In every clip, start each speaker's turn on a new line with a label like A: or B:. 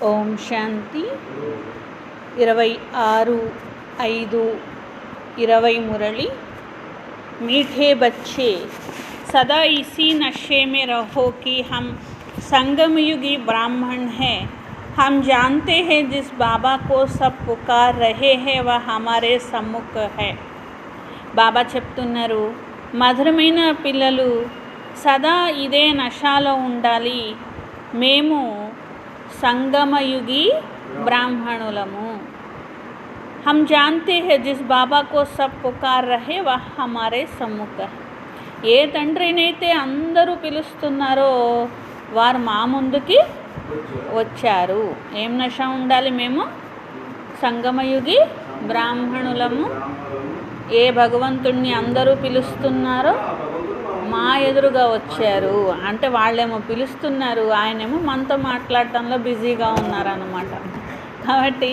A: ओम शांति 26/5/20 मुरली। मीठे बच्चे, सदा इसी नशे में रहो कि हम संगम युगी ब्राह्मण हैं। हम जानते हैं जिस बाबा को सब पुकार रहे हैं वह हमारे सम्मुख है। బాబా చెప్తున్నారు, మధురమైన పిల్లలు సదా ఇదే నశాలో ఉండాలి. మేము సంగమయుగి బ్రాహ్మణులము. हम जानते हैं जिस बाबा को सब पुकार रहे वह हमारे सम्मुख है. ఏ తండ్రినైతే అందరూ పిలుస్తున్నారో వారు మా ముందుకి వచ్చారు. ఏం నశ ఉండాలి? మేము సంగమయుగి బ్రాహ్మణులము. ఏ భగవంతుణ్ణి అందరూ పిలుస్తున్నారో మా ఎదురుగా వచ్చారు అంటే వాళ్ళేమో పిలుస్తున్నారు, ఆయనేమో మనతో మాట్లాడటంలో బిజీగా ఉన్నారన్నమాట. కాబట్టి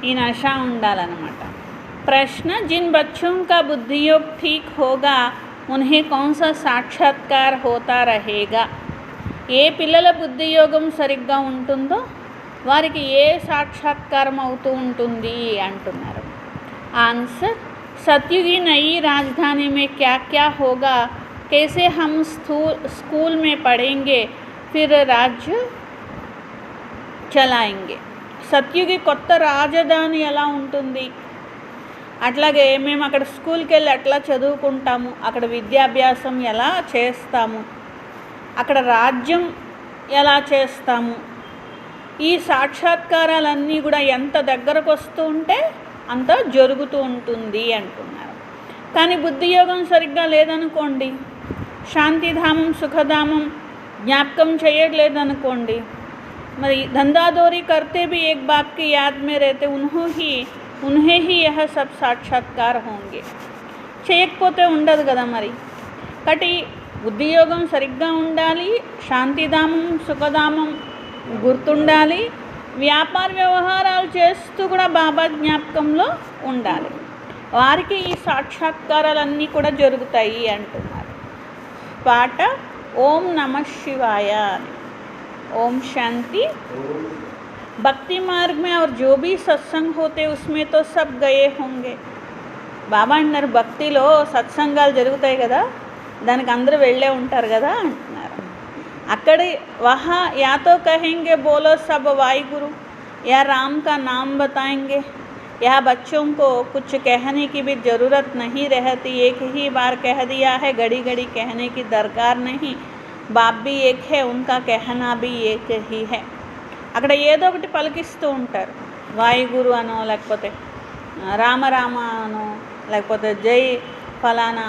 A: ఈ నశ ఉండాలన్నమాట. ప్రశ్న, జిన్ బచ్చోं का बुद्धियोग ठीक होगा उन्हें कौन सा साक्षात्कार होता रहेगा? ఏ పిల్లల బుద్ధియోగం సరిగ్గా ఉంటుందో వారికి ఏ సాక్షాత్కారం అవుతూ ఉంటుంది అంటున్నారు. ఆన్సర్, सतयुगी नई राजधानी में क्या क्या होगा, कैसे हम स्कूल में पढ़ेंगे फिर राज्य चलाएंगे. సత్యుగి కొత్త రాజధాని ఎలా ఉంటుంది, అట్లాగే మేము అక్కడ స్కూల్కి వెళ్ళి ఎట్లా చదువుకుంటాము, అక్కడ విద్యాభ్యాసం ఎలా చేస్తాము, అక్కడ రాజ్యం ఎలా చేస్తాము. ఈ సాక్షాత్కారాలన్నీ కూడా ఎంత దగ్గరకు వస్తూ ఉంటే అంత జరుగుతూ ఉంటుంది అంటున్నారు. కానీ బుద్ధియోగం సరిగ్గా లేదనుకోండి, శాంతిధామం సుఖధామం జ్ఞాపకం చేయట్లేదనుకోండి, మరి ధందాదోరీ करते भी एक बाप की याद में रहते उन्हें ही यह सब साक्षात्कार होंगे. చేయకపోతే ఉండదు కదా మరి. కాబట్టి బుద్ధియోగం సరిగ్గా ఉండాలి, శాంతిధామం సుఖధామం గుర్తుండాలి, వ్యాపార వ్యవహారాలు చేస్తూ కూడా బాబా జ్ఞాపకంలో ఉండాలి. వారికి ఈ సాక్షాత్కారాలన్నీ కూడా జరుగుతాయి అంటున్నారు. పాట ఓం నమః శివాయ. ओम शांति. भक्ति मार्ग में और जो भी सत्संग होते उसमें तो सब गए होंगे. బాబా అన్నారు, భక్తిలో సత్సంగాలు జరుగుతాయి కదా, దానికి అందరూ వెళ్ళే ఉంటారు కదా అంటున్నారు. అక్కడ वहाँ या तो कहेंगे बोलो सब वाहिगुरु या राम का नाम बताएंगे. यह बच्चों को कुछ कहने की भी ज़रूरत नहीं रहती, एक ही बार कह दिया है, घड़ी घड़ी कहने की दरकार नहीं. बाप भी एक है, उनका कहना भी एक ही है. అక్కడ ఏదో ఒకటి పలికిస్తూ ఉంటారు, వాయుగురు అనో లేకపోతే రామరామ అనో లేకపోతే జై ఫలానా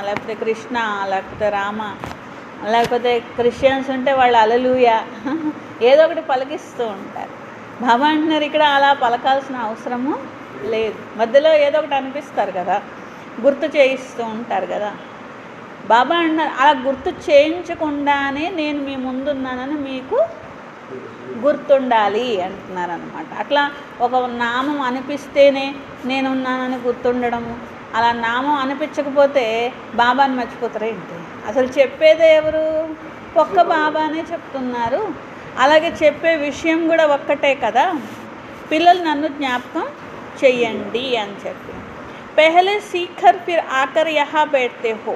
A: లేకపోతే కృష్ణ లేకపోతే రామ, లేకపోతే క్రిస్టియన్స్ ఉంటే వాళ్ళు హల్లెలూయా ఏదో ఒకటి పలికిస్తూ ఉంటారు. బాబా అంటున్నారు, ఇక్కడ అలా పలకాల్సిన అవసరము లేదు. మధ్యలో ఏదో ఒకటి అనిపిస్తారు కదా, గుర్తు చేయిస్తూ ఉంటారు కదా. బాబా అన్నారు, అలా గుర్తు చేయించకుండానే నేను మీ ముందున్నానని మీకు గుర్తుండాలి అంటున్నారనమాట. అట్లా ఒక నామం అనిపిస్తేనే నేనున్నానని గుర్తుండడము, అలా నామం అనిపించకపోతే బాబాని మర్చిపోతారేంటి? అసలు చెప్పేదే ఎవరు? ఒక్క బాబానే చెప్తున్నారు. అలాగే చెప్పే విషయం కూడా ఒక్కటే కదా, పిల్లలు నన్ను జ్ఞాపకం చెయ్యండి అని చెప్పి. పెహలే సీఖర్ ఫిర్ ఆకర్ యహా బైఠతే హో.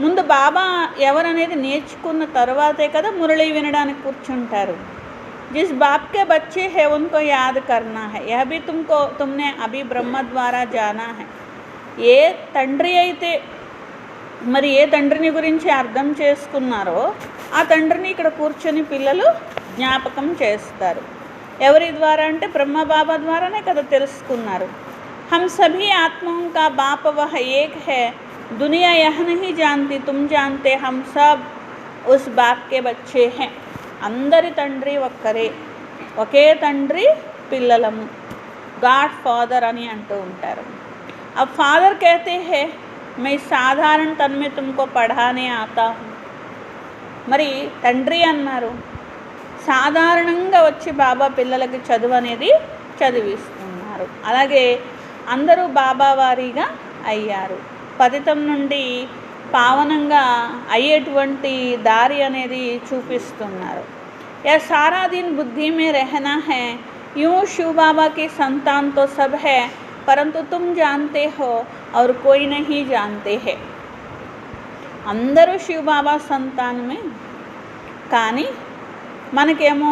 A: ముందు బాబా ఎవరనేది నేర్చుకున్న తర్వాతే కదా మురళి వినడానికి కూర్చుంటారు. जिस बाप के बच्चे हैं उनको याद करना है, यह भी तुमने अभी ब्रह्म द्वारा जाना है. ఏ తండ్రి అయితే మరి ఏ తండ్రిని గురించి అర్థం చేసుకున్నారో ఆ తండ్రిని ఇక్కడ కూర్చొని పిల్లలు జ్ఞాపకం చేస్తారు. ఎవరి ద్వారా అంటే బ్రహ్మ బాబా ద్వారానే కదా తెలుసుకున్నారు. हम सभी आत्माओं का बाप वह एक है, दुनिया यह नहीं जानती, तुम जानते, हम सब उस बाप के बच्चे हैं. అందరి తండ్రి ఒక్కరే, ఒకే తండ్రి పిల్లలము. గాడ్ ఫాదర్ అని అంటూ ఉంటారు. अब फादर कहते हैं मैं साधारण तन में तुमको पढ़ाने आता हूँ. మరి తండ్రి అన్నారు, సాధారణంగా వచ్చి బాబా పిల్లలకి చదువు అనేది చదివిస్తున్నారు. అలాగే అందరూ బాబా వారీగా అయ్యారు. పతితం నుండి పావనంగా అయ్యేటువంటి దారి అనేది చూపిస్తున్నారు. या सारा दिन बुद्धि में रहना है। यूँ शिव बाबा की संतान तो सब है, परंतु तुम जानते हो और कोई नहीं जानते है। అందరూ శివ బాబా సంతానమే, కానీ మనకేమో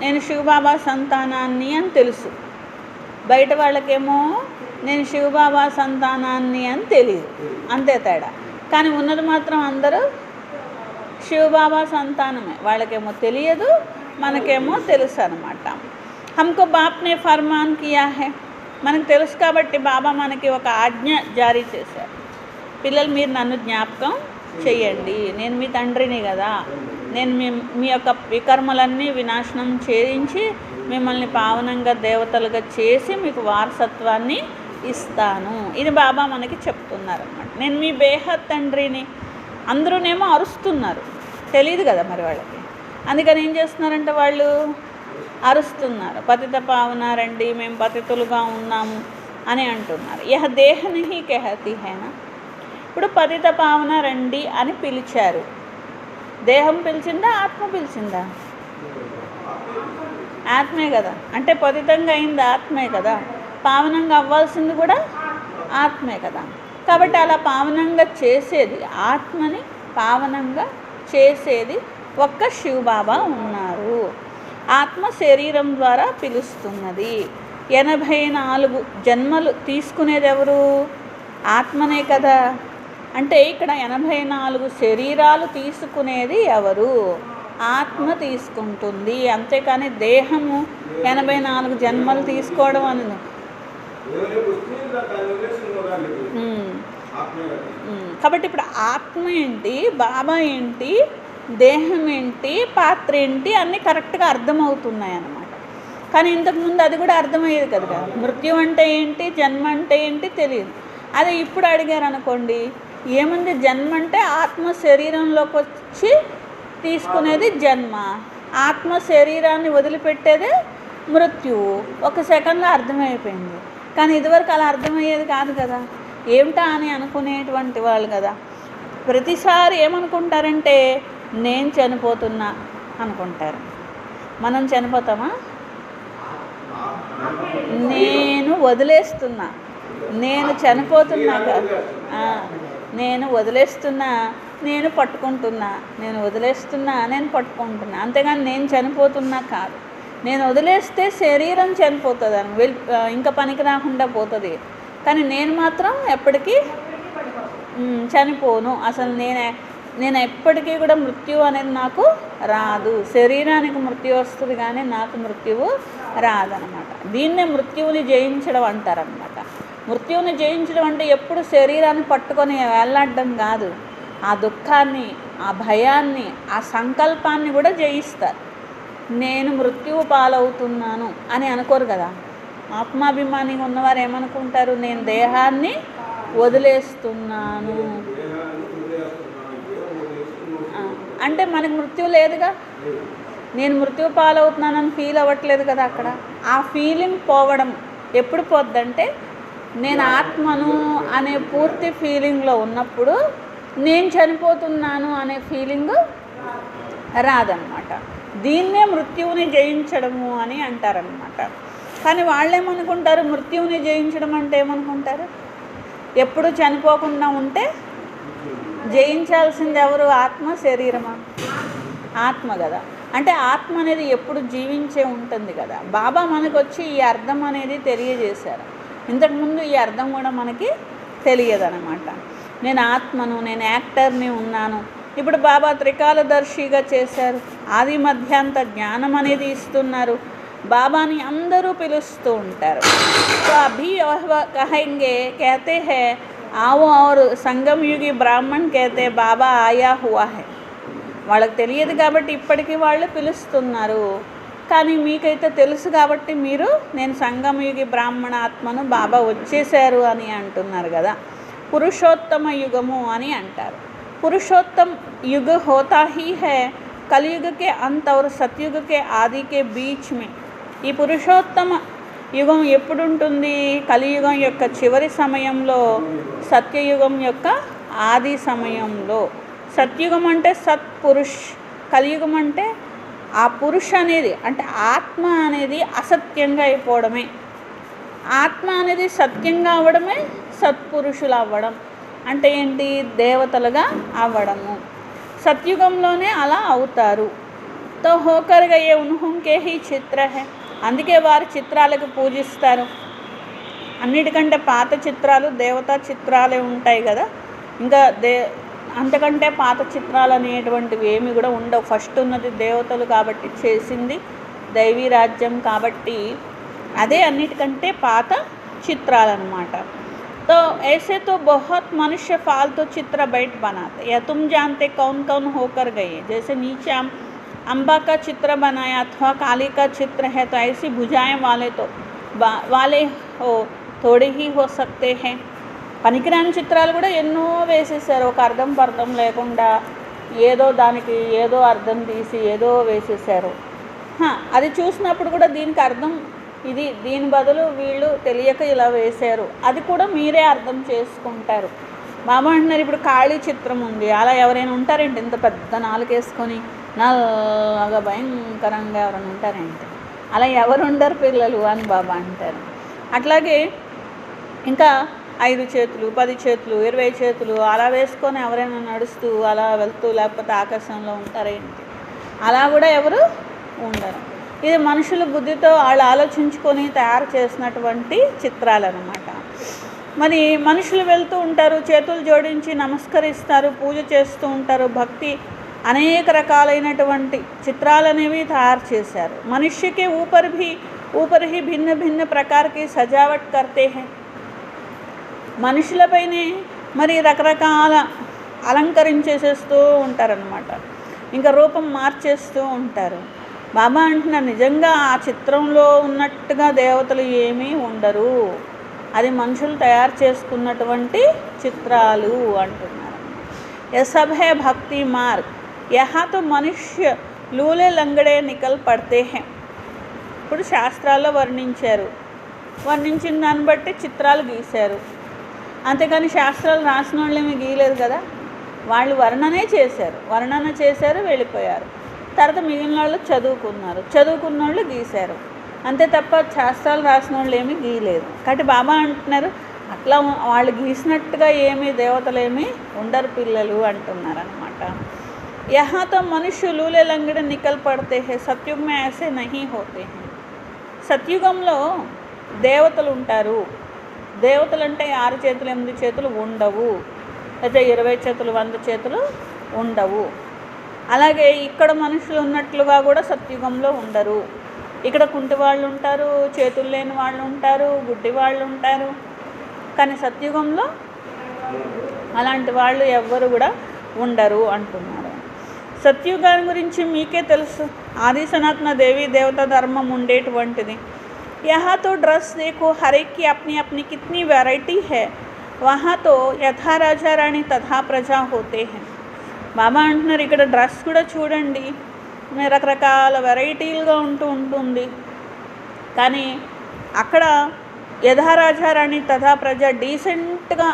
A: నేను శివ బాబా సంతానాన్ని అని తెలుసు, బయట వాళ్ళకేమో నేను శివ బాబా సంతానాన్ని అని తెలియదు, అంతే తేడా. కానీ ఉన్నది మాత్రం అందరూ శివ బాబా సంతానమే, వాళ్ళకేమో తెలియదు, మనకేమో తెలుసు అన్నమాట. హమ్కో బాప్నే ఫర్మాన్ కియా హై, మనకు తెలుసు కాబట్టి బాబా మనకి ఒక ఆజ్ఞ జారీ చేశారు. పిల్లలు మీరు నన్ను జ్ఞాపకం చేయండి, నేను మీ తండ్రిని కదా, నేను మీ యొక్క వికర్మలన్నీ వినాశనం చేయించి మిమ్మల్ని పావనంగా దేవతలుగా చేసి మీకు వారసత్వాన్ని ఇస్తాను. ఇది బాబా మనకి చెప్తున్నారన్నమాట. నేను మీ బేహద్ తండ్రిని. అందరూనేమో అరుస్తున్నారు, తెలియదు కదా మరి వాళ్ళకి, అందుకని ఏం చేస్తున్నారంటే వాళ్ళు అరుస్తున్నారు, పతిత పావన రండి, మేము పతితులుగా ఉన్నాము అని అంటున్నారు. యహ దేహ నహీ కహతి హైనా. ఇప్పుడు పతిత పావన రండి అని పిలిచారు, దేహం పిలిచిందా ఆత్మ పిలిచిందా? ఆత్మే కదా, అంటే పతితంగా అయింది ఆత్మే కదా, పావనంగా అవ్వాల్సింది కూడా ఆత్మే కదా. కాబట్టి అలా పావనంగా చేసేది, ఆత్మని పావనంగా చేసేది ఒక్క శివ బాబా ఉన్నారు. ఆత్మ శరీరం ద్వారా పిలుస్తున్నది. 84 జన్మలు తీసుకునేది ఎవరు? ఆత్మనే కదా. అంటే ఇక్కడ 84 శరీరాలు తీసుకునేది ఎవరు? ఆత్మ తీసుకుంటుంది, అంతేకాని దేహము 84 జన్మలు తీసుకోవడం అని. కాబట్టి ఇప్పుడు ఆత్మ ఏంటి, బాబా ఏంటి, దేహం ఏంటి, పాత్ర ఏంటి అన్నీ కరెక్ట్గా అర్థమవుతున్నాయి అన్నమాట. కానీ ఇంతకుముందు అది కూడా అర్థమయ్యేది కదా. మృత్యు అంటే ఏంటి, జన్మ అంటే ఏంటి తెలియదు. అదే ఇప్పుడు అడిగారు అనుకోండి, ఏముంది, జన్మ అంటే ఆత్మ శరీరంలోకి వచ్చి తీసుకునేది జన్మ, ఆత్మ శరీరాన్ని వదిలిపెట్టేదే మృత్యువు. ఒక సెకండ్లో అర్థమైపోయింది. కానీ ఇదివరకు అలా అర్థమయ్యేది కాదు కదా, ఏమిటా అని అనుకునేటువంటి వాళ్ళు కదా. ప్రతిసారి ఏమనుకుంటారంటే నేను చనిపోతున్నా అనుకుంటారు. మనం చనిపోతామా? నేను వదిలేస్తున్నా, నేను చనిపోతున్నా కాదు, నేను వదిలేస్తున్నా, నేను పట్టుకుంటున్నా, నేను వదిలేస్తున్నా, నేను పట్టుకుంటున్నా, అంతేగాని నేను చనిపోతున్నా కాదు. నేను వదిలేస్తే శరీరం చనిపోతుంది అని ఇంకా పనికి రాకుండా పోతుంది, కానీ నేను మాత్రం ఎప్పటికీ చనిపోను. అసలు నేను ఎప్పటికీ కూడా మృత్యువు అనేది నాకు రాదు. శరీరానికి మృత్యు వస్తుంది కానీ నాకు మృత్యువు రాదనమాట. దీన్నే మృత్యువుని జయించడం అంటారనమాట. మృత్యువుని జయించడం అంటే ఎప్పుడు శరీరాన్ని పట్టుకొని వెళ్ళాడడం కాదు, ఆ దుఃఖాన్ని, ఆ భయాన్ని, ఆ సంకల్పాన్ని కూడా జయిస్తారు. నేను మృత్యువు పాలవుతున్నాను అని అనుకోరు కదా. ఆత్మాభిమానిగా ఉన్నవారు ఏమనుకుంటారు? నేను దేహాన్ని వదిలేస్తున్నాను అంటే మనకు మృత్యు లేదుగా, నేను మృత్యు పాలవుతున్నానని ఫీల్ అవ్వట్లేదు కదా. అక్కడ ఆ ఫీలింగ్ పోవడం ఎప్పుడు పోద్దంటే నేను ఆత్మను అనే పూర్తి ఫీలింగ్లో ఉన్నప్పుడు నేను చనిపోతున్నాను అనే ఫీలింగ్ రాదన్నమాట. దీన్నే మృత్యువుని జయించడము అని అంటారనమాట. కానీ వాళ్ళేమనుకుంటారు, మృత్యువుని జయించడం అంటే ఏమనుకుంటారు? ఎప్పుడు చనిపోకుండా ఉంటే జయించాల్సింది ఎవరు? ఆత్మ, శరీరమా? ఆత్మ కదా. అంటే ఆత్మ అనేది ఎప్పుడు జీవించే ఉంటుంది కదా. బాబా మనకు వచ్చి ఈ అర్థం అనేది తెలియజేశారు. ఇంతకుముందు ఈ అర్థం కూడా మనకి తెలియదన్నమాట. నేను ఆత్మను, నేను యాక్టర్ని ఉన్నాను. ఇప్పుడు బాబా త్రికాలదర్శిగా చేశారు, ఆది మధ్యాంత జ్ఞానం అనేది ఇస్తున్నారు. బాబాని అందరూ పిలుస్తూ ఉంటారు. तो अभी कहेंगे, कहते हैं आओ और संगम युगी ब्राह्मण कहते बाबा आया हुआ है. వాళ్ళకి తెలియదు కాబట్టి ఇప్పటికీ వాళ్ళు పిలుస్తున్నారు. కానీ మీకైతే తెలుసు కాబట్టి మీరు నేను సంగమయుగి బ్రాహ్మణ ఆత్మను బాబా వచ్చేసారు అని అంటున్నారు కదా. పురుషోత్తమ యుగము అని అంటారు. పురుషోత్తम युग होता ही है कलयुग के अंत और सतयुग के आदि के बीच में. ఈ పురుషోత్తమ యుగం ఎప్పుడు ఉంటుంది? కలియుగం యొక్క చివరి సమయంలో, సత్యయుగం యొక్క ఆది సమయంలో. సత్యుగం అంటే సత్పురుష్, కలియుగం అంటే ఆ పురుష అనేది అంటే ఆత్మ అనేది అసత్యంగా అయిపోవడమే, ఆత్మ అనేది సత్యంగా అవ్వడమే సత్పురుషులు అవ్వడం. అంటే ఏంటి? దేవతలుగా అవ్వడము. సత్యుగంలోనే అలా అవుతారు. తో హోకర్ గయే ఉన్హుంకే హీ చిత్ర హై, అందుకే వారు చిత్రాలకు పూజిస్తారు. అన్నిటికంటే పాత చిత్రాలు దేవతా చిత్రాలే ఉంటాయి కదా, ఇంకా అంతకంటే పాత చిత్రాలు అనేటువంటివి ఏమి కూడా ఉండవు. ఫస్ట్ ఉన్నది దేవతలు కాబట్టి, చేసింది దైవీ రాజ్యం కాబట్టి అదే అన్నిటికంటే పాత చిత్రాలన్నమాట. तो ऐसे तो बहुत मनुष्य फालतू चित्र बैठ बनाते, या तुम जानते कौन कौन होकर गए। जैसे नीचे अम्बा का चित्र बनाया अथवा काली का चित्र है, तो ऐसी भुजाएं वाले तो वाले हो थोड़े ही हो सकते हैं. పనికిరాని చిత్రాలు కూడా ఎన్నో వేసేసారు, ఒక అర్థం పర్థం లేకుండా ఏదో దానికి ఏదో అర్థం తీసి ఏదో వేసేసారు. అది చూసినప్పుడు కూడా దీనికి అర్థం ఇది, దీని బదులు వీళ్ళు తెలియక ఇలా వేశారు, అది కూడా మీరే అర్థం చేసుకుంటారు. బాబా అంటున్నారు, ఇప్పుడు కాళీ చిత్రం ఉంది, అలా ఎవరైనా ఉంటారేంటి ఇంత పెద్ద నాలుకేసుకొని నల్లగా భయంకరంగా ఎవరైనా ఉంటారేంటి? అలా ఎవరు ఉండరు పిల్లలు అని బాబా అంటారు. అట్లాగే ఇంకా 5 చేతులు 10 చేతులు 20 చేతులు అలా వేసుకొని ఎవరైనా నడుస్తూ అలా వెళ్తూ లేకపోతే ఆకాశంలో ఉంటారేంటి? అలా కూడా ఎవరు ఉండరు. ఇది మనుషుల బుద్ధితో వాళ్ళు ఆలోచించుకొని తయారు చేసినటువంటి చిత్రాలన్నమాట. మరి మనుషులు వెళ్తూ ఉంటారు, చేతులు జోడించి నమస్కరిస్తారు, పూజ చేస్తూ ఉంటారు, భక్తి అనేక రకాలైనటువంటి చిత్రాలనేవి తయారు చేశారు. మనుష్యకి ऊपर ही भिन्न भिन्न प्रकार की सजावट करते हैं. మనుషులపైనే మరి రకరకాల అలంకరించేసేస్తూ ఉంటారనమాట, ఇంకా రూపం మార్చేస్తూ ఉంటారు. బాబా అంటున్నారు, నిజంగా ఆ చిత్రంలో ఉన్నట్టుగా దేవతలు ఏమీ ఉండరు, అది మనుషులు తయారు చేసుకున్నటువంటి చిత్రాలు అంటున్నారు. ये सब है भक्ति मार्ग, यहाँ तो मनुष्य लूले लंगड़े निकल पड़ते हैं. ఇప్పుడు శాస్త్రాల్లో వర్ణించిన దాన్ని బట్టి చిత్రాలు గీశారు, అంతేకాని శాస్త్రాలు రాసిన వాళ్ళు ఏమీ గీయలేదు కదా, వాళ్ళు వర్ణన చేశారు వెళ్ళిపోయారు. తర్వాత మిగిలిన వాళ్ళు చదువుకున్న వాళ్ళు గీశారు, అంతే తప్ప శాస్త్రాలు రాసిన వాళ్ళు ఏమీ గీయలేదు. కాబట్టి బాబా అంటున్నారు, అట్లా వాళ్ళు గీసినట్టుగా ఏమీ దేవతలేమీ ఉండరు పిల్లలు అంటున్నారు అనమాట. यहाँ तो मनुष्य लूले लंगड़े निकल पड़ते हैं, सतयुग में ऐसे नहीं होते हैं. సత్యుగంలో దేవతలు ఉంటారు. దేవతలు అంటే 6 చేతులు 8 చేతులు ఉండవు, అయితే 20 చేతులు 100 చేతులు ఉండవు. అలాగే ఇక్కడ మనుషులు ఉన్నట్లుగా కూడా సత్యుగంలో ఉండరు. ఇక్కడ కుంటి వాళ్ళు ఉంటారు, చేతులు లేని వాళ్ళు ఉంటారు, గుడ్డి వాళ్ళు ఉంటారు. కానీ సత్యుగంలో అలాంటి వాళ్ళు ఎవ్వరు కూడా ఉండరు అంటున్నారు. సత్యుగాని గురించి మీకే తెలుసు, ఆది సనాతన దేవి దేవతా ధర్మం ఉండేటువంటిది. यहाँ तो ड्रेस देखो, हर एक की अपनी अपनी कितनी वैरायटी है. वहाँ तो यथा राजा रानी तथा प्रजा होते हैं. బాబా అంటున్నారు, ఇక్కడ డ్రెస్ కూడా చూడండి, రకరకాల వెరైటీలుగా ఉంటుంది. కానీ అక్కడ యథా రాజా రాణి తథా ప్రజ డీసెంట్గా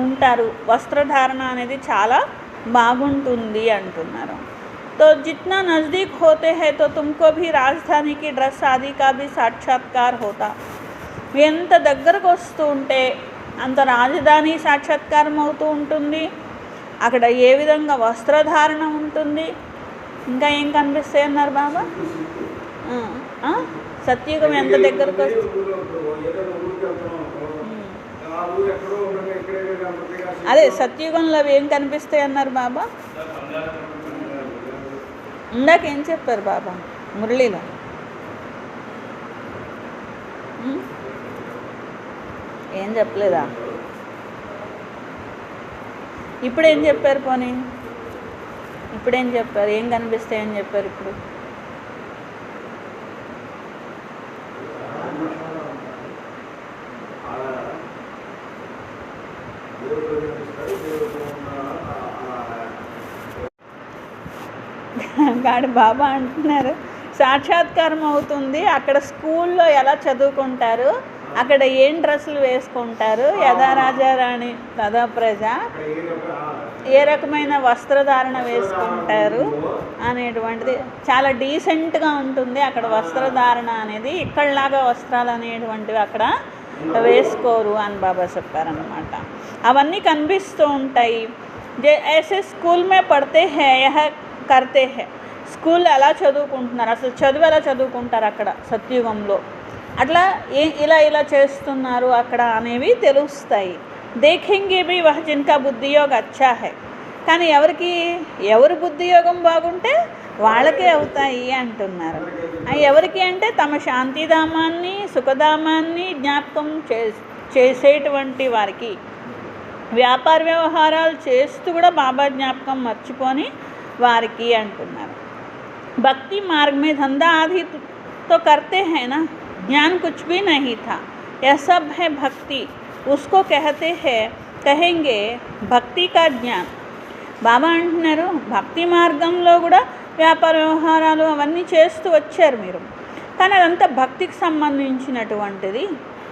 A: ఉంటారు, వస్త్రధారణ అనేది చాలా బాగుంటుంది అంటున్నారు. तो जितना नज़दीक होते हैं तो तुमको भी राजधानी की ड्रेस आदि का भी साक्षात्कार होता. ఎంత దగ్గరకు వస్తూ ఉంటే అంత రాజధాని సాక్షాత్కారం అవుతూ ఉంటుంది, అక్కడ ఏ విధంగా వస్త్రధారణ ఉంటుంది, ఇంకా ఏం కనిపిస్తాయి అన్నారు బాబా. సత్యుగం ఎంత దగ్గరకు వస్తుంది, అదే సత్యుగంలో అవి ఏం కనిపిస్తాయి అన్నారు బాబా. ఇందాకేం చెప్పారు బాబా మురళిలో? ఏం చెప్పలేదా? ఇప్పుడేం చెప్పారు? పోనీ ఇప్పుడేం చెప్పారు? ఏం కనిపిస్తాయని చెప్పారు ఇప్పుడు? గాడి బాబా అంటున్నారు, సాక్షాత్కారం అవుతుంది. అక్కడ స్కూల్లో ఎలా చదువుకుంటారు, అక్కడ ఏం డ్రెస్సులు వేసుకుంటారు, యథా రాజా రాణి తదా ప్రజ ఏ రకమైన వస్త్రధారణ వేసుకుంటారు అనేటువంటిది చాలా డీసెంట్గా ఉంటుంది అక్కడ వస్త్రధారణ అనేది. ఇక్కడలాగా వస్త్రాలు అనేటువంటివి అక్కడ వేసుకోరు అని బాబా చెప్పారనమాట. అవన్నీ కనిపిస్తూ ఉంటాయి. ऐसे स्कूल में पढ़ते हैं यह करते हैं. స్కూల్ ఎలా చదువుకుంటున్నారు, అసలు చదువు ఎలా చదువుకుంటారు అక్కడ సత్యుగంలో, అట్లా ఇలా చేస్తున్నారు అక్కడ అనేవి తెలుస్తాయి. దేఖెంగే భీ వహ్ జిన్కా బుద్ధియోగ అచ్చా హై. కానీ ఎవరి బుద్ధియోగం బాగుంటే వాళ్ళకే అవుతాయి అంటున్నారు. ఎవరికి అంటే తమ శాంతిధామాన్ని సుఖధామాన్ని జ్ఞాపకం చేసేటువంటి వారికి, వ్యాపార వ్యవహారాలు చేస్తూ కూడా బాబా జ్ఞాపకం మర్చిపోని వారికి అంటున్నారు. భక్తి మార్గ में धंधा आदि तो करते हैं ना, ज्ञान कुछ भी नहीं था, यह सब है भक्ति, उसको कहते हैं कहेंगे భక్తి का జ్ఞాన్. బాబా అంటున్నారు భక్తి మార్గంలో కూడా వ్యాపార వ్యవహారాలు అవన్నీ చేస్తూ వచ్చారు మీరు, కానీ అదంతా భక్తికి సంబంధించినటువంటిది,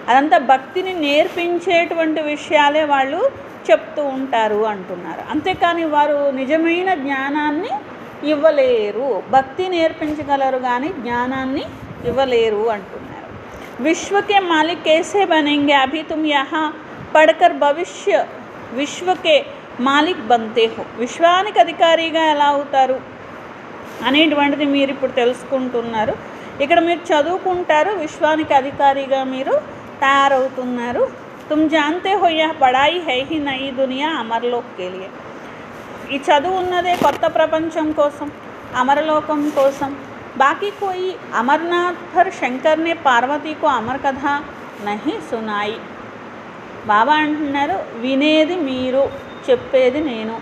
A: అదంతా భక్తిని నేర్పించేటువంటి విషయాలే వాళ్ళు చెప్తూ ఉంటారు అంటున్నారు. అంతేకాని వారు నిజమైన జ్ఞానాన్ని ఇవ్వలేరు. భక్తి నేర్పించగలరు కానీ జ్ఞానాన్ని ఇవ్వలేరు అంటున్నారు. విశ్వకే మాలిక్ कैसे बनेंगे, अभी तुम यहाँ पढ़कर भविष्य విశ్వకే మాలిక్ బంతే హో. విశ్వానికి అధికారిగా ఎలా అవుతారు అనేటువంటిది మీరు ఇప్పుడు తెలుసుకుంటున్నారు. ఇక్కడ మీరు చదువుకుంటారు, విశ్వానికి అధికారిగా మీరు తయారవుతున్నారు. तुम जानते हो यह पढ़ाई है ही नई दुनिया अमरलोक के लिए. ఈ చదువు ఉన్నదే కొత్త ప్రపంచం కోసం, అమరలోకం కోసం. బాకీ కోయి అమర్నాథ్ పర్ శంకర్ నే పార్వతీ కో అమర్ కథ నహి సునాయి. బాబా అంటున్నారు వినేది మీరు, చెప్పేది నేను.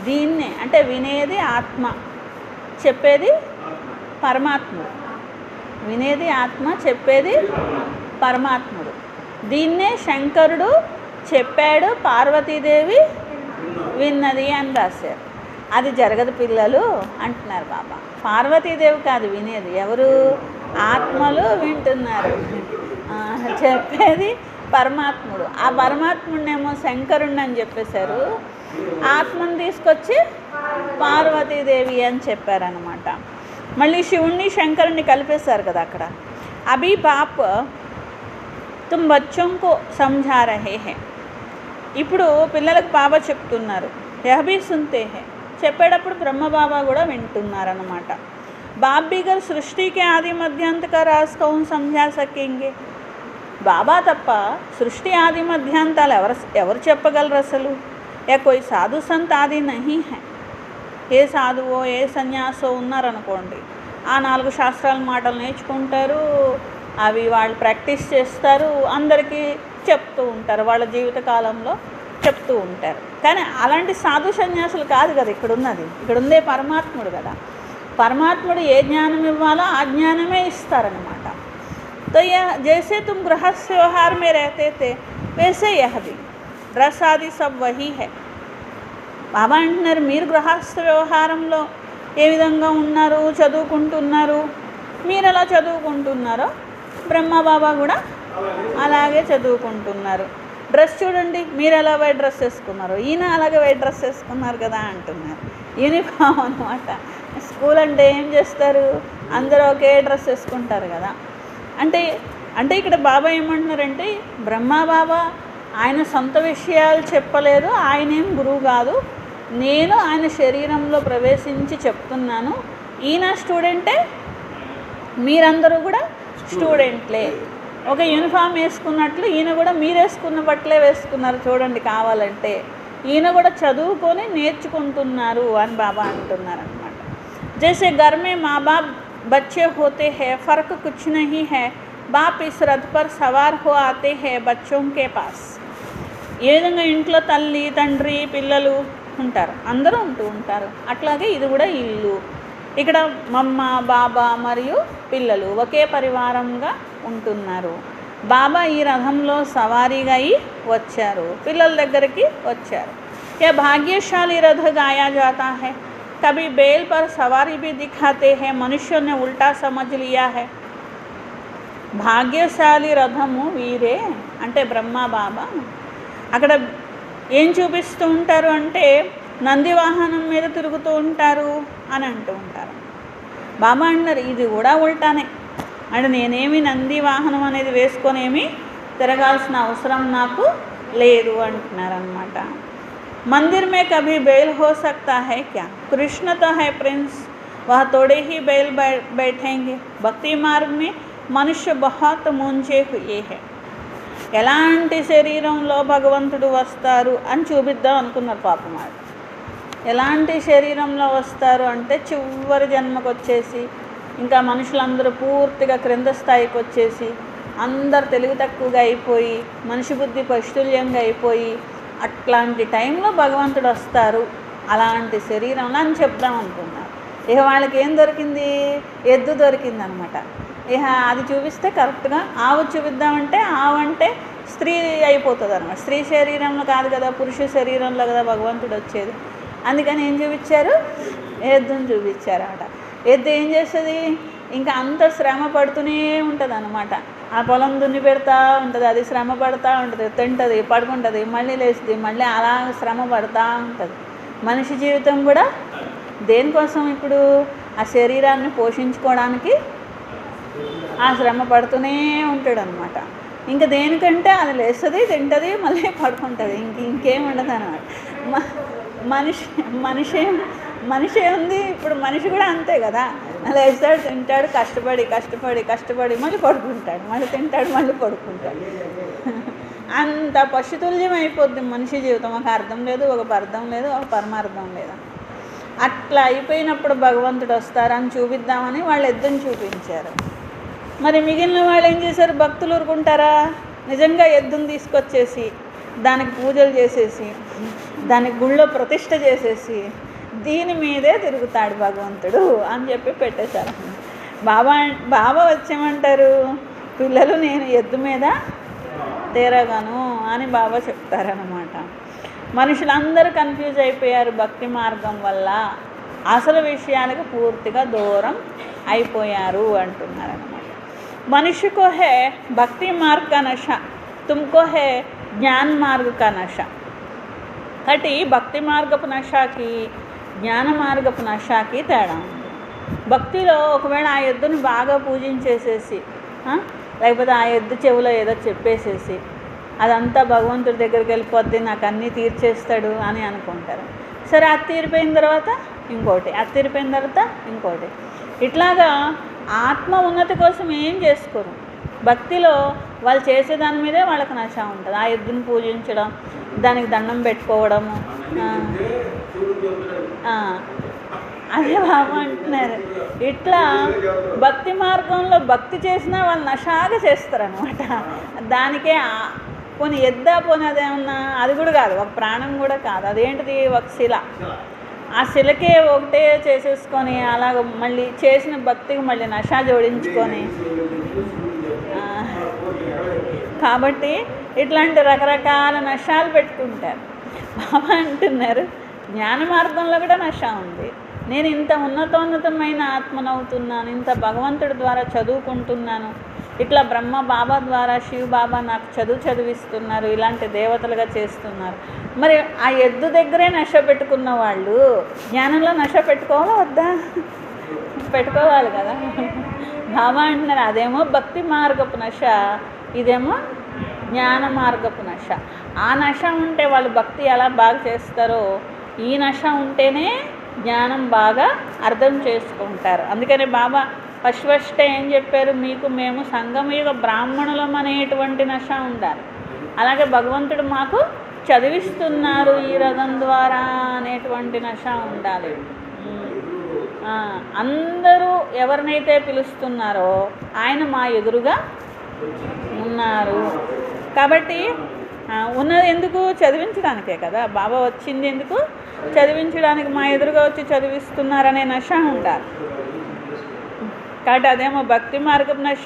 A: దీన్నే అంటే వినేది ఆత్మ, చెప్పేది పరమాత్ముడు. వినేది ఆత్మ, చెప్పేది పరమాత్ముడు. దీన్నే శంకరుడు చెప్పాడు, పార్వతీదేవి విన్నది అని రాశారు. అది జరగదు పిల్లలు అంటున్నారు బాబా. పార్వతీదేవి కాదు వినేది, ఎవరు? ఆత్మలు వింటున్నారు. చెప్పేది పరమాత్ముడు. ఆ పరమాత్ముడినేమో శంకరుణ్ణి అని చెప్పేశారు, ఆత్మను తీసుకొచ్చి పార్వతీదేవి అని చెప్పారనమాట. మళ్ళీ శివుణ్ణి శంకరుణ్ణి కలిపేశారు కదా అక్కడ. అభి బాప్ తుమ్ బచ్చోం కో సమఝా రహే హై. ఇప్పుడు పిల్లలకు బాబా చెప్తున్నారు, యహబీ సున్తే హై. చెప్పేటప్పుడు బ్రహ్మబాబా కూడా వింటున్నారన్నమాట. బాప్ బిగర్ సృష్టికి ఆది మధ్యాంత కా రాజ్ కౌన్ సమఝా సకేంగే. బాబా తప్ప సృష్టి ఆది మధ్యాంతాలు ఎవరు చెప్పగలరు అసలు? యా కోయి సాధు సంత్ ఆది నహీ హై. ఏ సాధువో ఏ సన్యాసో ఉన్నారనుకోండి, ఆ 4 శాస్త్రాల మాటలు నేర్చుకుంటారు, అవి వాళ్ళు ప్రాక్టీస్ చేస్తారు, అందరికీ చెప్తూ ఉంటారు, వాళ్ళ జీవిత కాలంలో చెప్తూ ఉంటారు. కానీ అలాంటి సాధు సన్యాసులు కాదు కదా ఇక్కడ ఉన్నది. ఇక్కడ ఉందే పరమాత్ముడు కదా. పరమాత్ముడు ఏ జ్ఞానం ఇవ్వాలో ఆ జ్ఞానమే ఇస్తారనమాట. తో జైసే తుమ్ గృహస్థ వ్యవహార్ మే రహతే తే వైసే యహ్ భీ రస్ ఆది సబ్ వహీ హై. బాబా అంటున్నారు మీరు గృహస్థ వ్యవహారంలో ఏ విధంగా ఉన్నారు, చదువుకుంటున్నారు, మీరు ఎలా చదువుకుంటున్నారో బ్రహ్మబాబా కూడా అలాగే చదువుకుంటున్నారు. డ్రెస్ చూడండి, మీరు ఎలా వైట్ డ్రెస్ వేసుకున్నారు, ఈయన అలాగే వైట్ డ్రెస్ వేసుకున్నారు కదా అంటున్నారు. యూనిఫామ్ అనమాట. స్కూల్ అంటే ఏం చేస్తారు, అందరూ ఒకే డ్రెస్ వేసుకుంటారు కదా. అంటే ఇక్కడ బాబా ఏమంటున్నారంటే బ్రహ్మబాబా ఆయన సొంత విషయాలు చెప్పలేదు, ఆయనేం గురువు కాదు, నేను ఆయన శరీరంలో ప్రవేశించి చెప్తున్నాను. ఈయన స్టూడెంటే, మీరందరూ కూడా స్టూడెంట్లే. ఒక యూనిఫామ్ వేసుకున్నట్లు ఈయన కూడా మీరు వేసుకున్న బట్టలే వేసుకున్నారు చూడండి కావాలంటే. ఈయన కూడా చదువుకొని నేర్చుకుంటున్నారు అని బాబా అంటున్నారనమాట. జైసే घर में माँ बाप बच्चे होते हैं, फ़र्क कुछ नहीं है, बाप इस रथ पर सवार हो आते हैं बच्चों के पास. ఏ విధంగా ఇంట్లో తల్లి తండ్రి పిల్లలు ఉంటారు, అందరూ ఉంటూ ఉంటారు, అట్లాగే ఇది కూడా ఇల్లు. ఇక్కడ మమ్మ బాబా మరియు పిల్లలు ఒకే పరివారంగా ఉంటున్నారు. బాబా ఈ రథంలో సవారీగా అయి వచ్చారు, పిల్లల దగ్గరికి వచ్చారు. యా భాగ్యశాలి రథ గాయా జాతా హై, కభీ బేల్ పర్ సవారీ భీ దిఖాతే హై, మనుష్యోं ने उल्टा समझ लिया है. భాగ్యశాలి రథము వీరే అంటే బ్రహ్మ బాబా. అక్కడ ఏం చూపిస్తూ ఉంటారు అంటే నంది వాహనం మీద తిరుగుతూ ఉంటారు అని అంటూ ఉంటారు. బాబా అన్నారు ఇది కూడా ఉల్టానే, అంటే నేనేమి నంది వాహనం అనేది వేసుకొని ఏమి తిరగాల్సిన అవసరం నాకు లేదు అంటున్నారనమాట. मंदिर में कभी बैल हो सकता है क्या? कृष्ण तो है प्रिंस, वह थोड़े ही बैल बैठेंगे. भक्ति मार्ग में मनुष्य बहुत मूंझे हुए हैं. ఎలాంటి శరీరంలో భగవంతుడు వస్తారు అని చూపిద్దాం అనుకున్నారు పాపం వాళ్ళు. ఎలాంటి శరీరంలో వస్తారు అంటే చివరి జన్మకు వచ్చేసి ఇంకా మనుషులందరూ పూర్తిగా క్రింద స్థాయికి వచ్చేసి అందరు తెలివి తక్కువగా అయిపోయి మనిషి బుద్ధి పశుతుల్యంగా అయిపోయి అట్లాంటి టైంలో భగవంతుడు వస్తారు, అలాంటి శరీరంలో అని చెప్దాం అనుకున్నారు. ఇక వాళ్ళకి ఏం దొరికింది? ఎద్దు దొరికింది అనమాట. ఇక అది చూపిస్తే కరెక్ట్గా ఆవు చూపిద్దామంటే ఆవు అంటే స్త్రీ అయిపోతుంది అనమాట. స్త్రీ శరీరంలో కాదు కదా, పురుష శరీరంలో కదా భగవంతుడు వచ్చేది. అందుకని ఏం చూపించారు? ఎద్దుని చూపించారు అన్నమాట. ఎద్దు ఏం చేస్తుంది? ఇంకా అంత శ్రమ పడుతూనే ఉంటుంది అనమాట. ఆ పొలం దున్ని పెడతా ఉంటుంది, అది శ్రమ పడుతూ ఉంటుంది, తింటుంది, పడుకుంటుంది, మళ్ళీ లేస్తుంది, మళ్ళీ అలా శ్రమ పడుతూ ఉంటుంది. మనిషి జీవితం కూడా దేనికోసం? ఇప్పుడు ఆ శరీరాన్ని పోషించుకోవడానికి ఆ శ్రమ పడుతూనే ఉంటాడు అనమాట. ఇంకా దేనికంటే అది లేస్తుంది, తింటుంది, మళ్ళీ పడుకుంటుంది, ఇంకేం ఉండదు అనమాట. మనిషి ఉంది. ఇప్పుడు మనిషి కూడా అంతే కదా, లేస్తాడు, తింటాడు, కష్టపడి మళ్ళీ పడుకుంటాడు, మళ్ళీ తింటాడు, మళ్ళీ పడుకుంటాడు. అంత పశుతుల్యం అయిపోద్ది మనిషి జీవితం. ఒక అర్థం లేదు, ఒక అర్థం లేదు, ఒక పరమార్థం లేదు. అట్లా అయిపోయినప్పుడు భగవంతుడు వస్తారని చూపిద్దామని వాళ్ళు ఎద్దుని చూపించారు. మరి మిగిలిన వాళ్ళు ఏం చేశారు? భక్తులు ఊరుకుంటారా? నిజంగా ఎద్దుని తీసుకొచ్చేసి దానికి పూజలు చేసేసి దానికి గుళ్ళో ప్రతిష్ఠ చేసేసి దీని మీదే తిరుగుతాడు భగవంతుడు అని చెప్పి పెట్టేశారు. బాబా వచ్చేమంటారు? పిల్లలు నేను ఎద్దు మీద తిరగను అని బాబా చెప్తారనమాట. మనుషులందరూ కన్ఫ్యూజ్ అయిపోయారు భక్తి మార్గం వల్ల, అసలు విషయాలకు పూర్తిగా దూరం అయిపోయారు అంటున్నారనమాట. మనిషికో హే భక్తి మార్గ కా నష, తుమ్కో హే జ్ఞాన మార్గ కా నష. కాబట్టి భక్తి మార్గపు నషాకి జ్ఞాన మార్గపు నషాకి తేడా ఉంది. భక్తిలో ఒకవేళ ఆ ఎద్దుని బాగా పూజించేసేసి లేకపోతే ఆ ఎద్దు చెవిలో ఏదో చెప్పేసేసి అదంతా భగవంతుడి దగ్గరికి వెళ్ళిపోద్ది, నాకు అన్నీ తీర్చేస్తాడు అని అనుకుంటారు. సరే అది తీరిపోయిన తర్వాత ఇంకోటి, అది తీరిపోయిన తర్వాత ఇంకోటి. ఇట్లాగా ఆత్మ ఉన్నతి కోసం ఏం చేసుకోరు. భక్తిలో వాళ్ళు చేసేదాని మీదే వాళ్ళకి నష ఉంటుంది. ఆ ఎద్దుని పూజించడం, దానికి దండం పెట్టుకోవడము, అదే బాబా అంటున్నారు. ఇట్లా భక్తి మార్గంలో భక్తి చేసినా వాళ్ళు నషాగా చేస్తారనమాట. దానికే పోనీ ఎద్దా పోనీ అదేమన్నా అది కూడా కాదు, ఒక ప్రాణం కూడా కాదు, అదేంటిది ఒక శిల. ఆ శిలకే ఒకటే చేసేసుకొని అలాగ మళ్ళీ చేసిన భక్తికి మళ్ళీ నషా జోడించుకొని, కాబట్టి ఇట్లాంటి రకరకాల నషాలు పెట్టుకుంటారు. బాబా అంటున్నారు జ్ఞాన మార్గంలో కూడా నష ఉంది. నేను ఇంత ఉన్నతోన్నతమైన ఆత్మనవుతున్నాను, ఇంత భగవంతుడి ద్వారా చదువుకుంటున్నాను, ఇట్లా బ్రహ్మ బాబా ద్వారా శివ బాబా నాకు చదివిస్తున్నారు, ఇలాంటి దేవతలుగా చేస్తున్నారు. మరి ఆ ఎద్దు దగ్గరే నష పెట్టుకున్న వాళ్ళు జ్ఞానంలో నష పెట్టుకోవాలా వద్దా? పెట్టుకోవాలి కదా. బాబా అంటున్నారు అదేమో భక్తి మార్గపు నష, ఇదేమో జ్ఞాన మార్గపు నష. ఆ నష ఉంటే వాళ్ళు భక్తి ఎలా బాగా చేస్తారో ఈ నష ఉంటేనే జ్ఞానం బాగా అర్థం చేసుకుంటారు. అందుకని బాబా ఫస్ట్ ఏం చెప్పారు? మీకు మేము సంగమయుగ బ్రాహ్మణులం అనేటువంటి నష ఉండాలి. అలాగే భగవంతుడు మాకు చదివిస్తున్నారు ఈ రథం ద్వారా అనేటువంటి నష ఉండాలి. అందరూ ఎవరినైతే పిలుస్తున్నారో ఆయన మా ఎదురుగా ఉన్నారు. కాబట్టి ఉన్నది ఎందుకు? చదివించడానికే కదా. బాబా వచ్చింది ఎందుకు? చదివించడానికి. మా ఎదురుగా వచ్చి చదివిస్తున్నారనే నష ఉండాలి. కాబట్టి అదేమో భక్తి మార్గపు నష,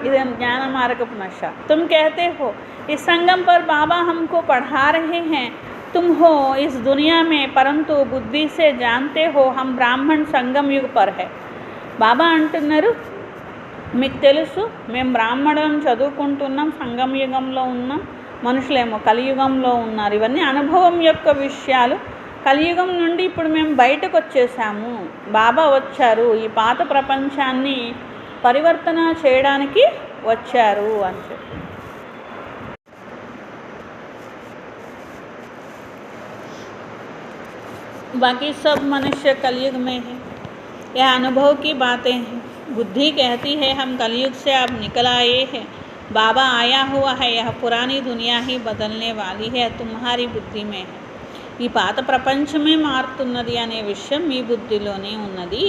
A: इधर ज्ञान मार्ग नशा। तुम कहते हो इस संगम पर बाबा हमको पढ़ा रहे हैं, तुम हो इस दुनिया में परंतु बुद्धि से जानते हो हम ब्राह्मण संगम युग पर है। బాబా అంటున్నారు మీకు తెలుసు మేము బ్రాహ్మణులం, చదువుకుంటున్నాం, సంగమ యుగంలో ఉన్నాం, మనుషులేమో కలియుగంలో ఉన్నారు. ఇవన్నీ అనుభవం యొక్క విషయాలు. కలియుగం నుండి ఇప్పుడు మేము బయటకు వచ్చేసాము, బాబా వచ్చారు, ఈ పాత ప్రపంచాన్ని పరివర్తన చేయడానికి వచ్చారు అని చెప్పి. बाकी सब मनुष्य कलयुग में है, यह अनुभव की बातें हैं। बुद्धि कहती है हम कलयुग से अब निकल आए हैं, बाबा आया हुआ है, यह पुरानी दुनिया ही बदलने वाली है, तुम्हारी बुद्धि में है. ఈ పాత ప్రపంచమే మారుతున్నది అనే విషయం మీ బుద్ధిలోనే ఉన్నది,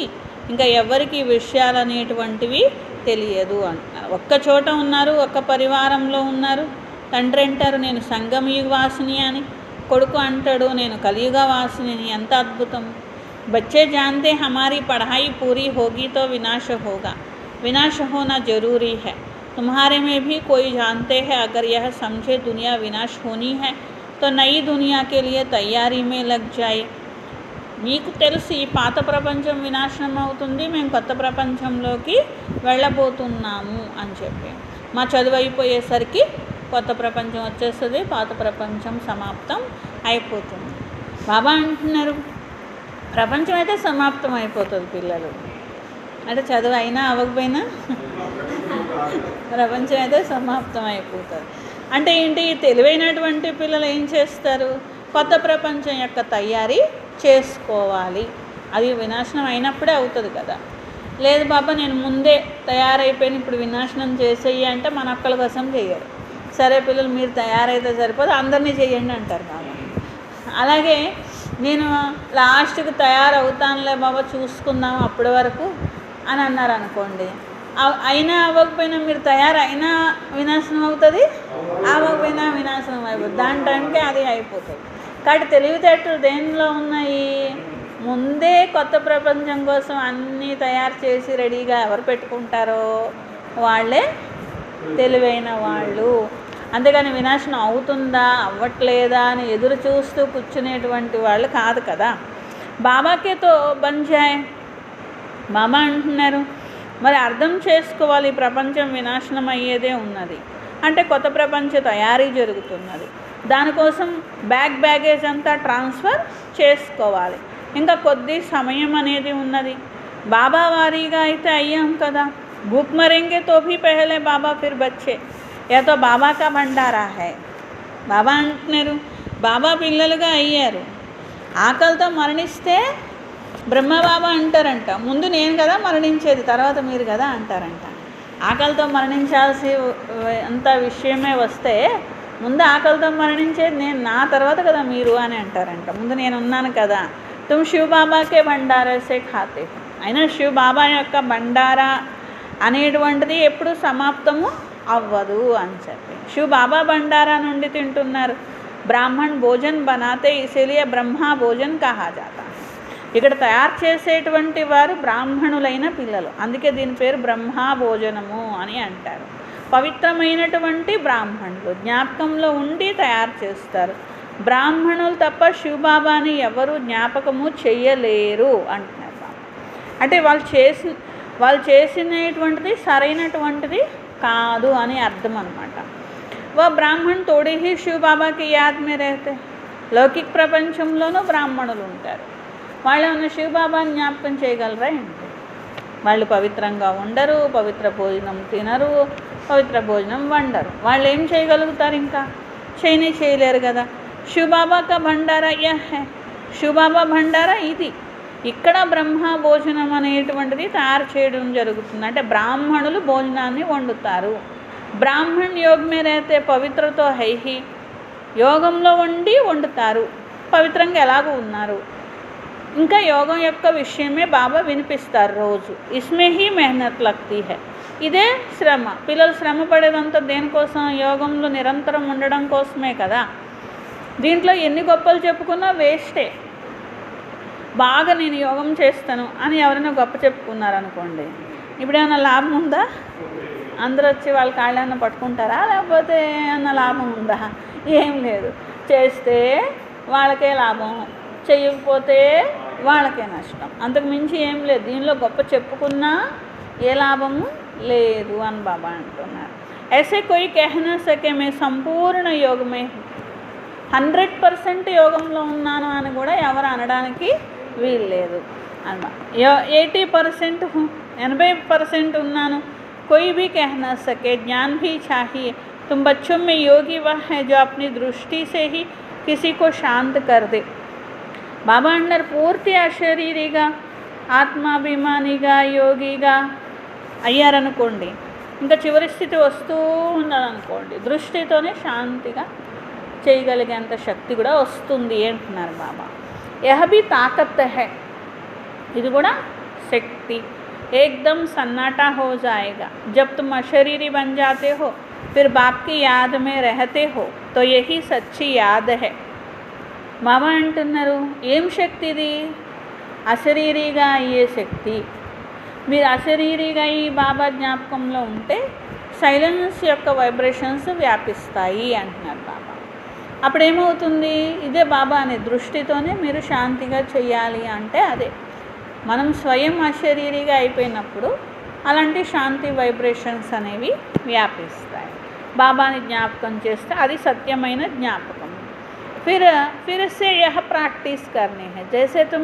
A: ఇంకా ఎవరికి ఈ విషయాలు అనేటువంటివి తెలియదు అంటున్నారు. ఒక్క చోట ఉన్నారు, ఒక్క పరివారంలో ఉన్నారు. తండ్రి అంటారు నేను సంగమయుగ వాసిని అని, కొడుకు అంటాడు నేను కలియుగ వాసిని. ఎంత అద్భుతం. बच्चे जानते हमारी पढ़ाई पूरी होगी तो विनाश होगा, विनाश होना जरूरी है. तुम्हारे में भी कोई जानते हैं अगर यह समझे दुनिया विनाश होनी है तो नई दुनिया के लिए तैयारी में लग जाए. మీకు తెలిసి ఈ పాత ప్రపంచం వినాశనం అవుతుంది, మేము కొత్త ప్రపంచంలోకి వెళ్ళబోతున్నాము అని చెప్పి. మా చదువు అయిపోయేసరికి కొత్త ప్రపంచం వచ్చేస్తుంది, పాత ప్రపంచం సమాప్తం అయిపోతుంది. బాబా అంటున్నారు ప్రపంచం అయితే సమాప్తం అయిపోతుంది పిల్లలు అంటే చదువు అయినా అవ్వకపోయినా ప్రపంచం అయితే సమాప్తం అయిపోతుంది. అంటే ఏంటి, తెలివైనటువంటి పిల్లలు ఏం చేస్తారు, కొత్త ప్రపంచం యొక్క తయారీ చేసుకోవాలి. అది వినాశనం అయినప్పుడే అవుతుంది కదా. లేదు బాబా నేను ముందే తయారైపోయిన ఇప్పుడు వినాశనం చేసేయి అంటే మన ఒక్కల కోసం చేయరు. సరే పిల్లలు మీరు తయారైతే సరిపోదు, అందరినీ చేయండి అంటారు బాబా. అలాగే నేను లాస్ట్కి తయారవుతానులే బాబా చూసుకుందాం అప్పటి వరకు అని అన్నారు అనుకోండి, అయినా అవ్వకపోయినా మీరు తయారైనా వినాశనం అవుతుంది, అవ్వకపోయినా వినాశనం అయిపోతుంది. దాని టైంకే అది అయిపోతుంది. కాబట్టి తెలివితేటలు దేనిలో ఉన్నాయి, ముందే కొత్త ప్రపంచం కోసం అన్నీ తయారు చేసి రెడీగా ఎవరు పెట్టుకుంటారో వాళ్ళే తెలివైన వాళ్ళు. అంతేగాని వినాశనం అవుతుందా అవ్వట్లేదా అని ఎదురు చూస్తూ కూర్చునేటువంటి వాళ్ళు కాదు కదా. బాబాకేతో బంజాయ్ బాబా అంటున్నారు మరి అర్థం చేసుకోవాలి, ప్రపంచం వినాశనం అయ్యేదే ఉన్నది అంటే కొత్త ప్రపంచ తయారీ జరుగుతున్నది. దానికోసం బ్యాగేజ్ అంతా ట్రాన్స్ఫర్ చేసుకోవాలి. ఇంకా కొద్ది సమయం అనేది ఉన్నది. బాబా వారీగా అయితే అయ్యాం కదా. భూక్ మరేంగే తో భీ పెహలే బాబా ఫిర్ బచ్చే, యా తో బాబా కా బండారా హై. బాబా అంటున్నారు బాబా పిల్లలుగా అయ్యారు, ఆకలితో మరణిస్తే బ్రహ్మబాబా అంటారంట ముందు నేను కదా మరణించేది, తర్వాత మీరు కదా అంటారంట. ఆకలితో మరణించాల్సి అంత విషయమే వస్తే ముందు ఆకలితో మరణించేది నేను, నా తర్వాత కదా మీరు అని అంటారంట. ముందు నేను ఉన్నాను కదా. తుమ్ శివ బాబాకే బండారా సే ఖాతే. అయినా శివ బాబా యొక్క బండారా అనేటువంటిది ఎప్పుడు సమాప్తము అవ్వదు అని చెప్పి శివ బాబా బండారా నుండి తింటున్నారు. బ్రాహ్మణ్ భోజన్ బనాతే ఇసిలియే బ్రహ్మ భోజన్ కహా జాతా. ఇక్కడ తయారు చేసేటువంటి వారు బ్రాహ్మణులైన పిల్లలు, అందుకే దీని పేరు బ్రహ్మ భోజనము అని అంటారు. పవిత్రమైనటువంటి బ్రాహ్మణులు జ్ఞాపకంలో ఉండి తయారు చేస్తారు. బ్రాహ్మణులు తప్ప శివబాబాని ఎవరు జ్ఞాపకము చెయ్యలేరు అంటున్నారు బాబా. అంటే వాళ్ళు చేసినటువంటిది సరైనటువంటిది కాదు అని అర్థం అన్నమాట. వా బ్రాహ్మణ్ తోడి హీ శివ బాబాకి యాద్ మే రహతే. లౌకిక ప్రపంచంలోనూ బ్రాహ్మణులు ఉంటారు, వాళ్ళు ఉన్న శివబాబాని జ్ఞాపకం చేయగలరా ఏంటి? వాళ్ళు పవిత్రంగా ఉండరు, పవిత్ర భోజనం తినరు, పవిత్ర భోజనం వండరు. వాళ్ళు ఏం చేయగలుగుతారు? ఇంకా చేయలేరు కదా. శివబాబా కా భండారా యహ్ హై. శివబాబా భండారా ఇది. ఇక్కడ బ్రహ్మ భోజనం అనేటువంటిది తయారు చేయడం జరుగుతుంది. అంటే బ్రాహ్మణులు భోజనాన్ని వండుతారు. బ్రాహ్మణ్ యోగ మే రహతే పవిత్రతో హైహి. యోగంలో వండి వండుతారు, పవిత్రంగా ఎలాగో ఉన్నారు. ఇంకా యోగం యొక్క విషయమే బాబా వినిపిస్తారు రోజు. ఇస్మే హీ మెహనత్ లగ్తీ హై. ఇదే శ్రమ. పిల్లలు శ్రమ పడేదంతా దేనికోసం? యోగంలో నిరంతరం ఉండడం కోసమే కదా. దీంట్లో ఎన్ని గొప్పలు చెప్పుకున్నా వేస్టే. బాగా నేను యోగం చేస్తాను అని ఎవరైనా గొప్ప చెప్పుకున్నారనుకోండి, ఇప్పుడు ఏమైనా లాభం ఉందా? అందరూ వచ్చి వాళ్ళ కాళ్ళేమన్నా పట్టుకుంటారా? లేకపోతే ఏమన్నా లాభం ఉందా? ఏం లేదు. చేస్తే వాళ్ళకే లాభం, చేయకపోతే వాళ్ళకే నష్టం, అంతకు మించి ఏం లేదు. దీనిలో గొప్ప చెప్పుకున్నా ఏ లాభము లేదు అని బాబా అంటున్నారు. ऐसे कोई कह न सके मैं సంపూర్ణ యోగ में 100% యోగంలో ఉన్నాను అని కూడా ఎవరు అనడానికి వీలు లేదు అన్నమాట. 80% 80% ఉన్నాను कोई भी कह न सके. ज्ञान भी चाहिए. तुम बच्चों में योगी वह है जो अपनी दृष्टि से ही किसी को शांत कर दे. బాబా అన్నారు పూర్తి అశరీరిగా ఆత్మాభిమానిగా యోగిగా అయ్యారనుకోండి, ఇంకా చివరి స్థితి వస్తూ ఉన్నదనుకోండి, దృష్టితోనే శాంతిగా చేయగలిగేంత శక్తి కూడా వస్తుంది అంటున్నారు బాబా. యహ భీ తాకత్ హై, ఇది కూడా శక్తి. एकदम सन्नाटा हो जाएगा जब तुम अशरीरी बन जाते हो, फिर बाप की याद में रहते हो, तो यही सच्ची याद है. బాబా అంటున్నారు ఏం శక్తి ఇది? అశరీరిగా అయ్యే శక్తి. మీరు అశరీరిగా ఈ బాబా జ్ఞాపకంలో ఉంటే సైలెన్స్ యొక్క వైబ్రేషన్స్ వ్యాపిస్తాయి అంటున్నారు బాబా. అప్పుడేమవుతుంది? ఇదే బాబా అనే దృష్టితోనే మీరు శాంతిగా చేయాలి అంటే అదే మనం స్వయం అశరీరిగా అయిపోయినప్పుడు అలాంటి శాంతి వైబ్రేషన్స్ అనేవి వ్యాపిస్తాయి. బాబాని జ్ఞాపకం చేస్తే అది సత్యమైన జ్ఞాపకం. फिर से यह प्रैक्टिस करनी है. जैसे तुम